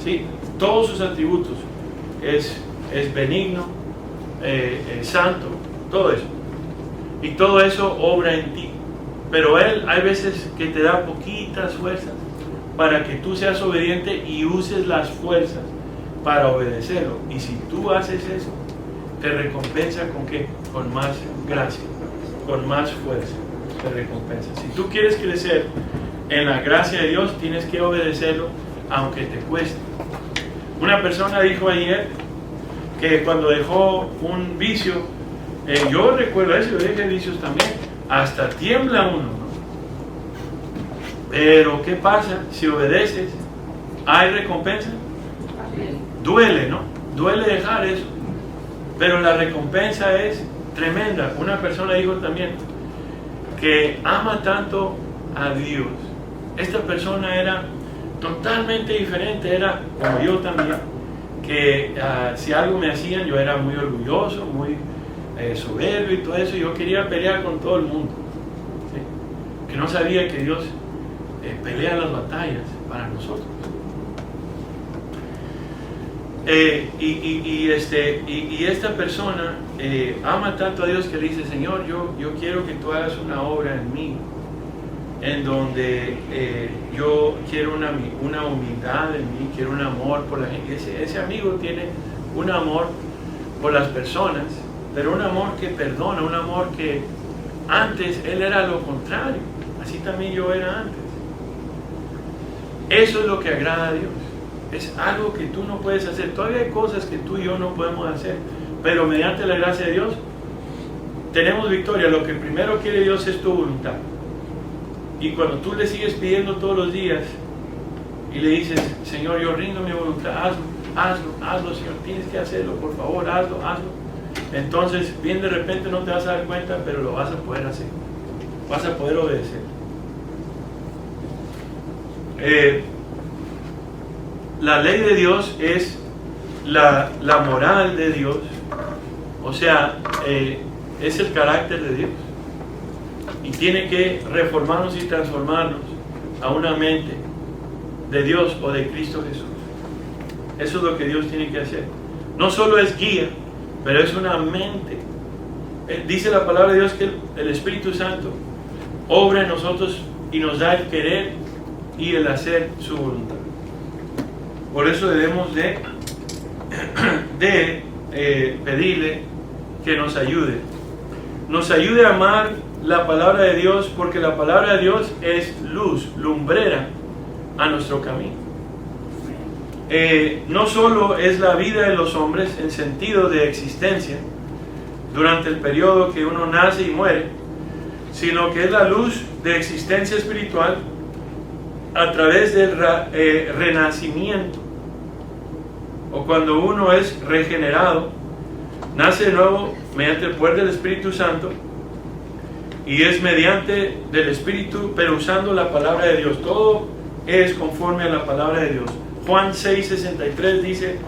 ¿sí? Todos sus atributos, es benigno, santo, todo eso, y todo eso obra en ti. Pero Él hay veces que te da poquitas fuerzas para que tú seas obediente y uses las fuerzas para obedecerlo. Y si tú haces eso, te recompensa ¿con qué? Con más gracia, con más fuerza, te recompensa. Si tú quieres crecer en la gracia de Dios, tienes que obedecerlo aunque te cueste. Una persona dijo ayer que cuando dejó un vicio, yo recuerdo eso, yo dejé vicios también, hasta tiembla uno, ¿no? Pero ¿qué pasa? Si obedeces, ¿hay recompensa? Duele, ¿no? Duele dejar eso, pero la recompensa es tremenda. Una persona dijo también que ama tanto a Dios. Esta persona era totalmente diferente, era como yo también, que si algo me hacían, yo era muy orgulloso, muy soberbio y todo eso. Yo quería pelear con todo el mundo, ¿sí? Que no sabía que Dios pelea las batallas para nosotros. Y esta persona ama tanto a Dios que le dice: Señor, yo quiero que tú hagas una obra en mí, en donde yo quiero una humildad en mí, quiero un amor por la gente. Ese amigo tiene un amor por las personas, pero un amor que perdona, un amor que antes él era lo contrario, así también yo era antes. Eso es lo que agrada a Dios. Es algo que tú no puedes hacer. Todavía hay cosas que tú y yo no podemos hacer, pero mediante la gracia de Dios tenemos victoria. Lo que primero quiere Dios es tu voluntad. Y cuando tú le sigues pidiendo todos los días y le dices: Señor, yo rindo mi voluntad, hazlo, Señor, tienes que hacerlo, por favor, hazlo. Entonces, bien de repente no te vas a dar cuenta, pero lo vas a poder hacer. Vas a poder obedecer. La ley de Dios es la moral de Dios, o sea, es el carácter de Dios, y tiene que reformarnos y transformarnos a una mente de Dios o de Cristo Jesús. Eso es lo que Dios tiene que hacer. No solo es guía, pero es una mente. Dice la palabra de Dios que el Espíritu Santo obra en nosotros y nos da el querer y el hacer su voluntad. Por eso debemos de pedirle que nos ayude. Nos ayude a amar la palabra de Dios, porque la palabra de Dios es luz, lumbrera a nuestro camino. No solo es la vida de los hombres en sentido de existencia durante el periodo que uno nace y muere, sino que es la luz de existencia espiritual a través del renacimiento, o cuando uno es regenerado, nace de nuevo mediante el poder del Espíritu Santo, y es mediante del Espíritu, pero usando la palabra de Dios. Todo es conforme a la palabra de Dios. Juan 6:63 dice: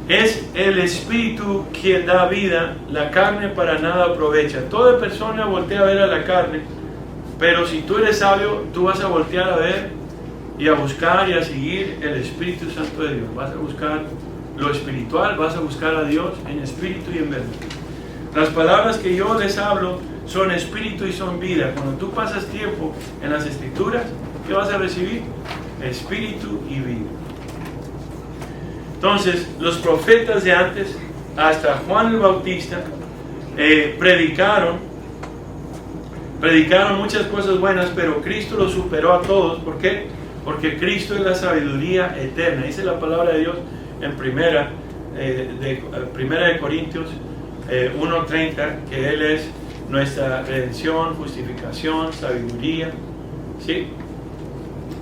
es el Espíritu quien da vida, la carne para nada aprovecha. Toda persona voltea a ver a la carne, pero si tú eres sabio, tú vas a voltear a ver y a buscar y a seguir el Espíritu Santo de Dios. Vas a buscar lo espiritual, vas a buscar a Dios en espíritu y en verdad. Las palabras que yo les hablo son espíritu y son vida. Cuando tú pasas tiempo en las Escrituras, ¿qué vas a recibir? Espíritu y vida. Entonces, los profetas de antes, hasta Juan el Bautista, predicaron muchas cosas buenas, pero Cristo los superó a todos. ¿Por qué? Porque Cristo es la sabiduría eterna. Dice la palabra de Dios en primera de Corintios 1:30, que Él es nuestra redención, justificación, sabiduría, ¿sí?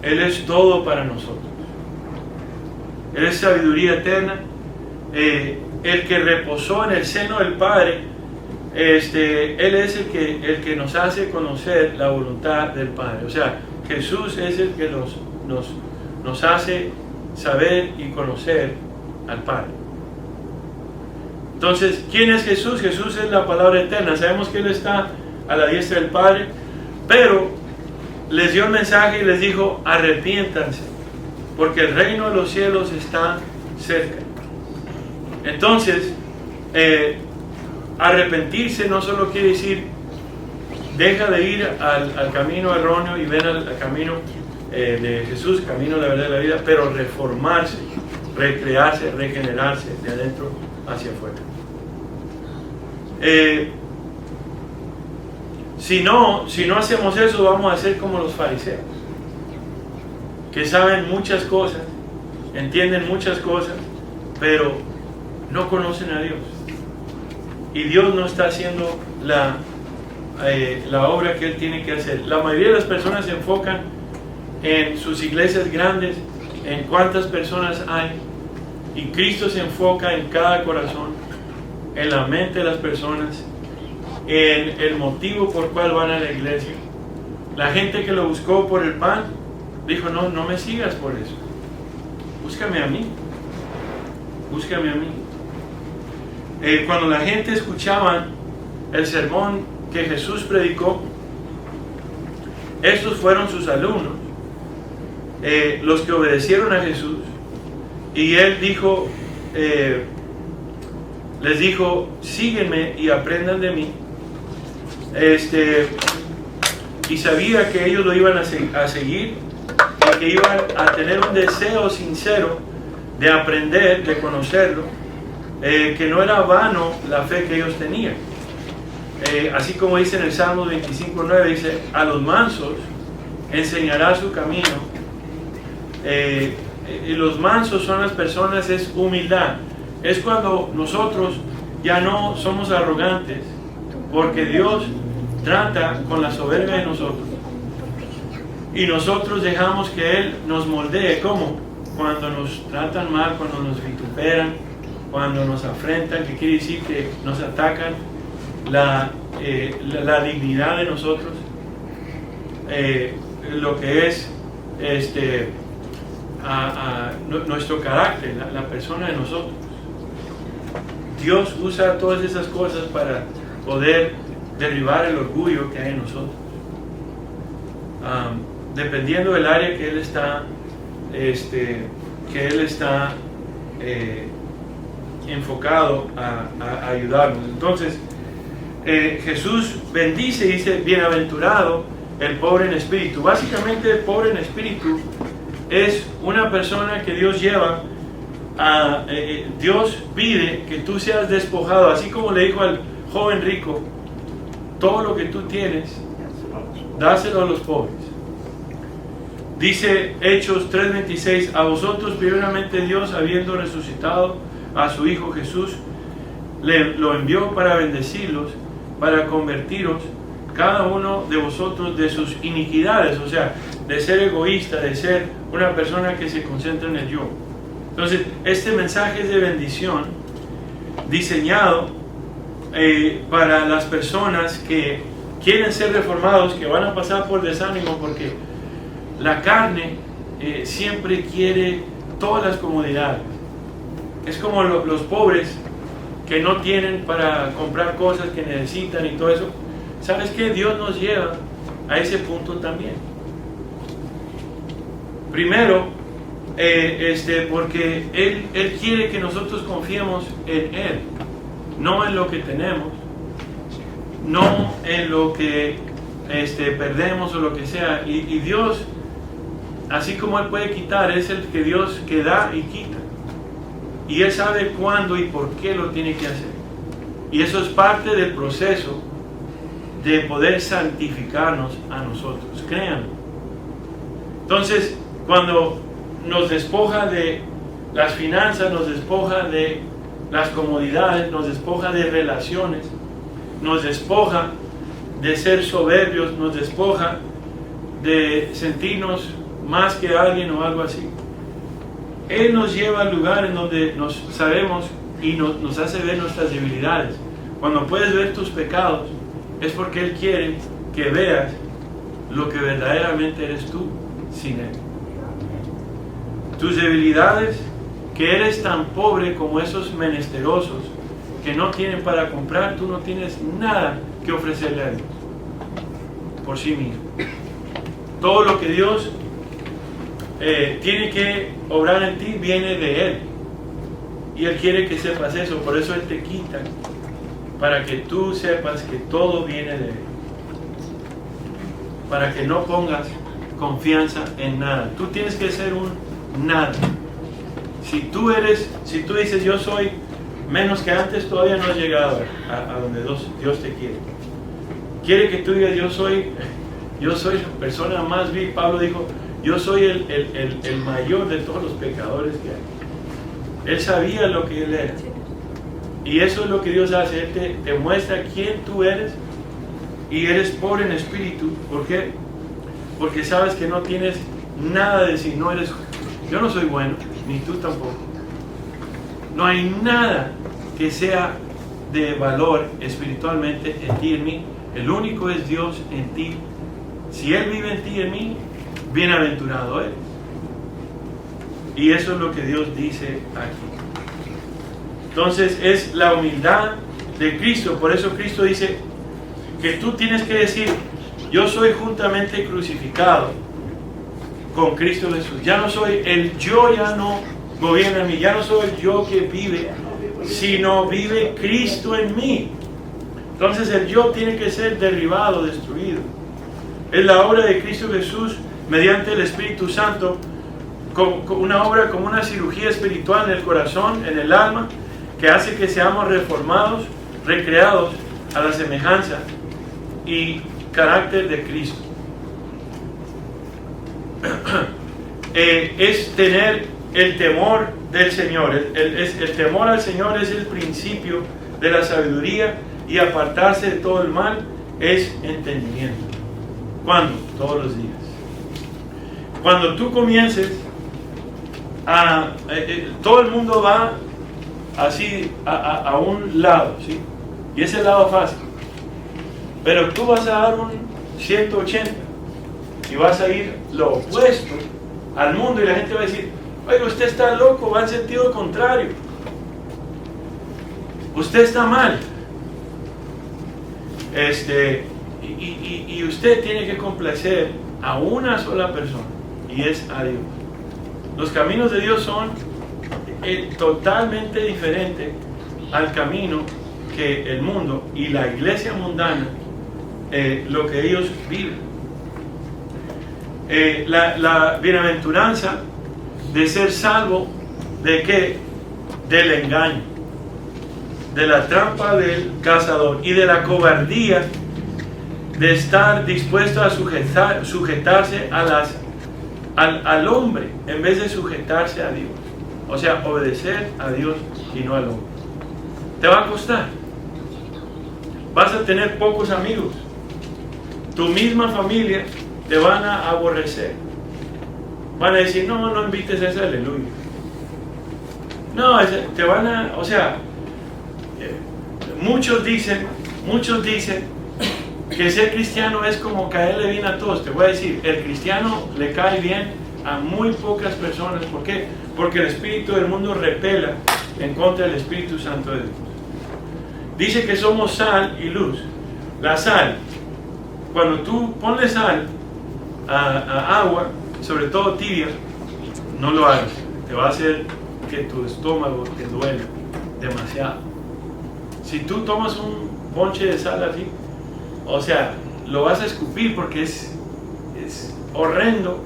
Él es todo para nosotros. Él es sabiduría eterna, el que reposó en el seno del Padre. Él es el que nos hace conocer la voluntad del Padre. O sea, Jesús es el que nos hace saber y conocer al Padre. Entonces, ¿quién es Jesús? Jesús es la palabra eterna. Sabemos que Él está a la diestra del Padre, pero les dio el mensaje y les dijo: arrepiéntanse, porque el reino de los cielos está cerca. Entonces, arrepentirse no solo quiere decir deja de ir al camino erróneo y ven al camino de Jesús, camino, la verdad y la vida, pero reformarse, recrearse, regenerarse de adentro hacia afuera. Si no hacemos eso, vamos a ser como los fariseos, que saben muchas cosas, entienden muchas cosas, pero no conocen a Dios. Y Dios no está haciendo la obra que Él tiene que hacer. La mayoría de las personas se enfocan en sus iglesias grandes, en cuántas personas hay, y Cristo se enfoca en cada corazón, en la mente de las personas, en el motivo por cual van a la iglesia. La gente que lo buscó por el pan dijo: no me sigas por eso, búscame a mí. Cuando la gente escuchaba el sermón que Jesús predicó, estos fueron sus alumnos, los que obedecieron a Jesús, y Él dijo, les dijo, síguenme y aprendan de mí. Y sabía que ellos lo iban a seguir, y que iban a tener un deseo sincero de aprender, de conocerlo, que no era vano la fe que ellos tenían. Así como dice en el Salmo 25:9, dice, a los mansos enseñará su camino. Y los mansos son las personas, es humildad. Es cuando nosotros ya no somos arrogantes, porque Dios trata con la soberbia de nosotros. Y nosotros dejamos que Él nos moldee. ¿Cómo? Cuando nos tratan mal, cuando nos vituperan, cuando nos afrentan, que quiere decir que nos atacan la dignidad de nosotros, lo que es nuestro carácter, la persona de nosotros. Dios usa todas esas cosas para poder derribar el orgullo que hay en nosotros. Dependiendo del área que Él está, enfocado a ayudarnos. Entonces, Jesús bendice y dice, bienaventurado el pobre en espíritu. Básicamente, el pobre en espíritu es una persona que Dios lleva a... Dios pide que tú seas despojado, así como le dijo al joven rico, todo lo que tú tienes, dáselo a los pobres. Dice Hechos 3:26, a vosotros primeramente Dios, habiendo resucitado a su Hijo Jesús, lo envió para bendecirlos, para convertiros cada uno de vosotros de sus iniquidades, o sea, de ser egoísta, de ser una persona que se concentra en el yo. Entonces, este mensaje es de bendición, diseñado para las personas que quieren ser reformados, que van a pasar por desánimo, porque la carne siempre quiere todas las comodidades. Es como los pobres que no tienen para comprar cosas que necesitan y todo eso. ¿Sabes qué? Dios nos lleva a ese punto también. Primero, porque Él quiere que nosotros confiemos en Él, no en lo que tenemos, no en lo que perdemos o lo que sea. Y Dios, así como Él puede quitar, es el que Dios que da y quita. Y Él sabe cuándo y por qué lo tiene que hacer. Y eso es parte del proceso de poder santificarnos a nosotros. Créanlo. Entonces, cuando nos despoja de las finanzas, nos despoja de las comodidades, nos despoja de relaciones, nos despoja de ser soberbios, nos despoja de sentirnos más que alguien o algo así. Él nos lleva al lugar en donde nos sabemos y nos hace ver nuestras debilidades. Cuando puedes ver tus pecados, es porque Él quiere que veas lo que verdaderamente eres tú sin Él. Tus debilidades, que eres tan pobre como esos menesterosos que no tienen para comprar, tú no tienes nada que ofrecerle a Dios por sí mismo. Todo lo que Dios tiene que obrar en ti viene de Él, y Él quiere que sepas eso. Por eso Él te quita, para que tú sepas que todo viene de Él, para que no pongas confianza en nada. Tú tienes que ser un nada. Si tú dices yo soy menos que antes, todavía no has llegado a donde Dios te quiere. Quiere que tú digas yo soy la persona más vil. Pablo dijo, yo soy el mayor de todos los pecadores que hay. Él sabía lo que él era. Y eso es lo que Dios hace. Él te muestra quién tú eres, y eres pobre en espíritu. ¿Por qué? Porque sabes que no tienes nada de sí. Yo no soy bueno, ni tú tampoco. No hay nada que sea de valor espiritualmente en ti y en mí. El único es Dios en ti. Si Él vive en ti y en mí, bienaventurado eres. Y eso es lo que Dios dice aquí. Entonces es la humildad de Cristo. Por eso Cristo dice que tú tienes que decir, yo soy juntamente crucificado. con Cristo Jesús. Ya no soy el yo, ya no gobierna en mí, ya no soy el yo que vive, sino vive Cristo en mí. Entonces el yo tiene que ser derribado, destruido. Es la obra de Cristo Jesús mediante el Espíritu Santo, una obra como una cirugía espiritual en el corazón, en el alma, que hace que seamos reformados, recreados a la semejanza y carácter de Cristo. Es tener el temor del Señor. El temor al Señor es el principio de la sabiduría, y apartarse de todo el mal es entendimiento. ¿Cuándo? Todos los días. Cuando tú comiences todo el mundo va así a un lado, ¿sí? Y ese lado fácil. Pero tú vas a dar un 180 y vas a ir lo opuesto al mundo, y la gente va a decir: oye, usted está loco, va en sentido contrario, usted está mal, y usted tiene que complacer a una sola persona, y es a Dios. Los caminos de Dios son totalmente diferentes al camino que el mundo y la iglesia mundana, lo que ellos viven. La bienaventuranza de ser salvo, ¿de qué? Del engaño, de la trampa del cazador y de la cobardía de estar dispuesto a sujetarse al hombre en vez de sujetarse a Dios. O sea, obedecer a Dios y no al hombre. Te va a costar. Vas a tener pocos amigos. Tu misma familia te van a aborrecer. Van a decir: no invites a ese aleluya. No, te van a... O sea, muchos dicen que ser cristiano es como caerle bien a todos. Te voy a decir, el cristiano le cae bien a muy pocas personas. ¿Por qué? Porque el espíritu del mundo repela en contra del Espíritu Santo de Dios. Dice que somos sal y luz. La sal, cuando tú pones sal a agua, sobre todo tibia, no lo hagas. Te va a hacer que tu estómago te duela demasiado. Si tú tomas un bonche de sal así, o sea, lo vas a escupir porque es horrendo,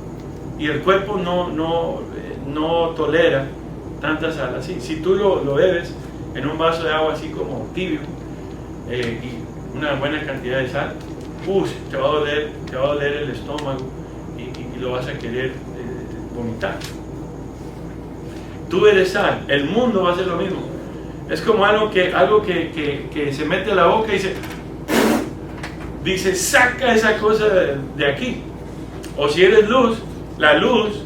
y el cuerpo no tolera tanta sal así. Si tú lo bebes en un vaso de agua así como tibio, y una buena cantidad de sal, te va a doler el estómago, y lo vas a querer vomitar. Tú eres sal, el mundo va a hacer lo mismo. Es como algo que se mete a la boca y dice: saca esa cosa de aquí. O si eres luz, la luz,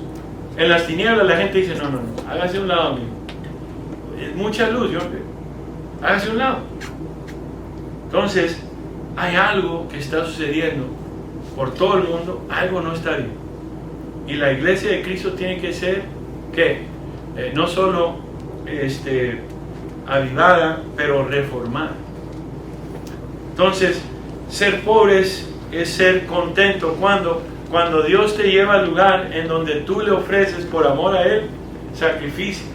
en las tinieblas la gente dice: no, hágase un lado mío. Es mucha luz, hágase un lado. Entonces, hay algo que está sucediendo por todo el mundo, algo no está bien. Y la iglesia de Cristo tiene que ser, ¿qué? No solo avivada, pero reformada. Entonces, ser pobres es ser contento cuando Dios te lleva al lugar en donde tú le ofreces por amor a Él, sacrificas,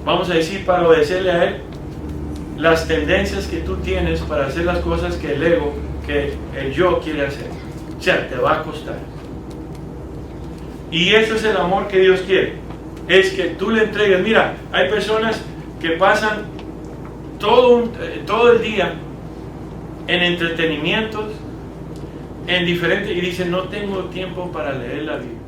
vamos a decir, para obedecerle a Él, las tendencias que tú tienes para hacer las cosas que el ego, que el yo quiere hacer. O sea, te va a costar. Y eso es el amor que Dios quiere. Es que tú le entregues. Mira, hay personas que pasan todo el día en entretenimientos, en diferentes, y dicen: no tengo tiempo para leer la Biblia.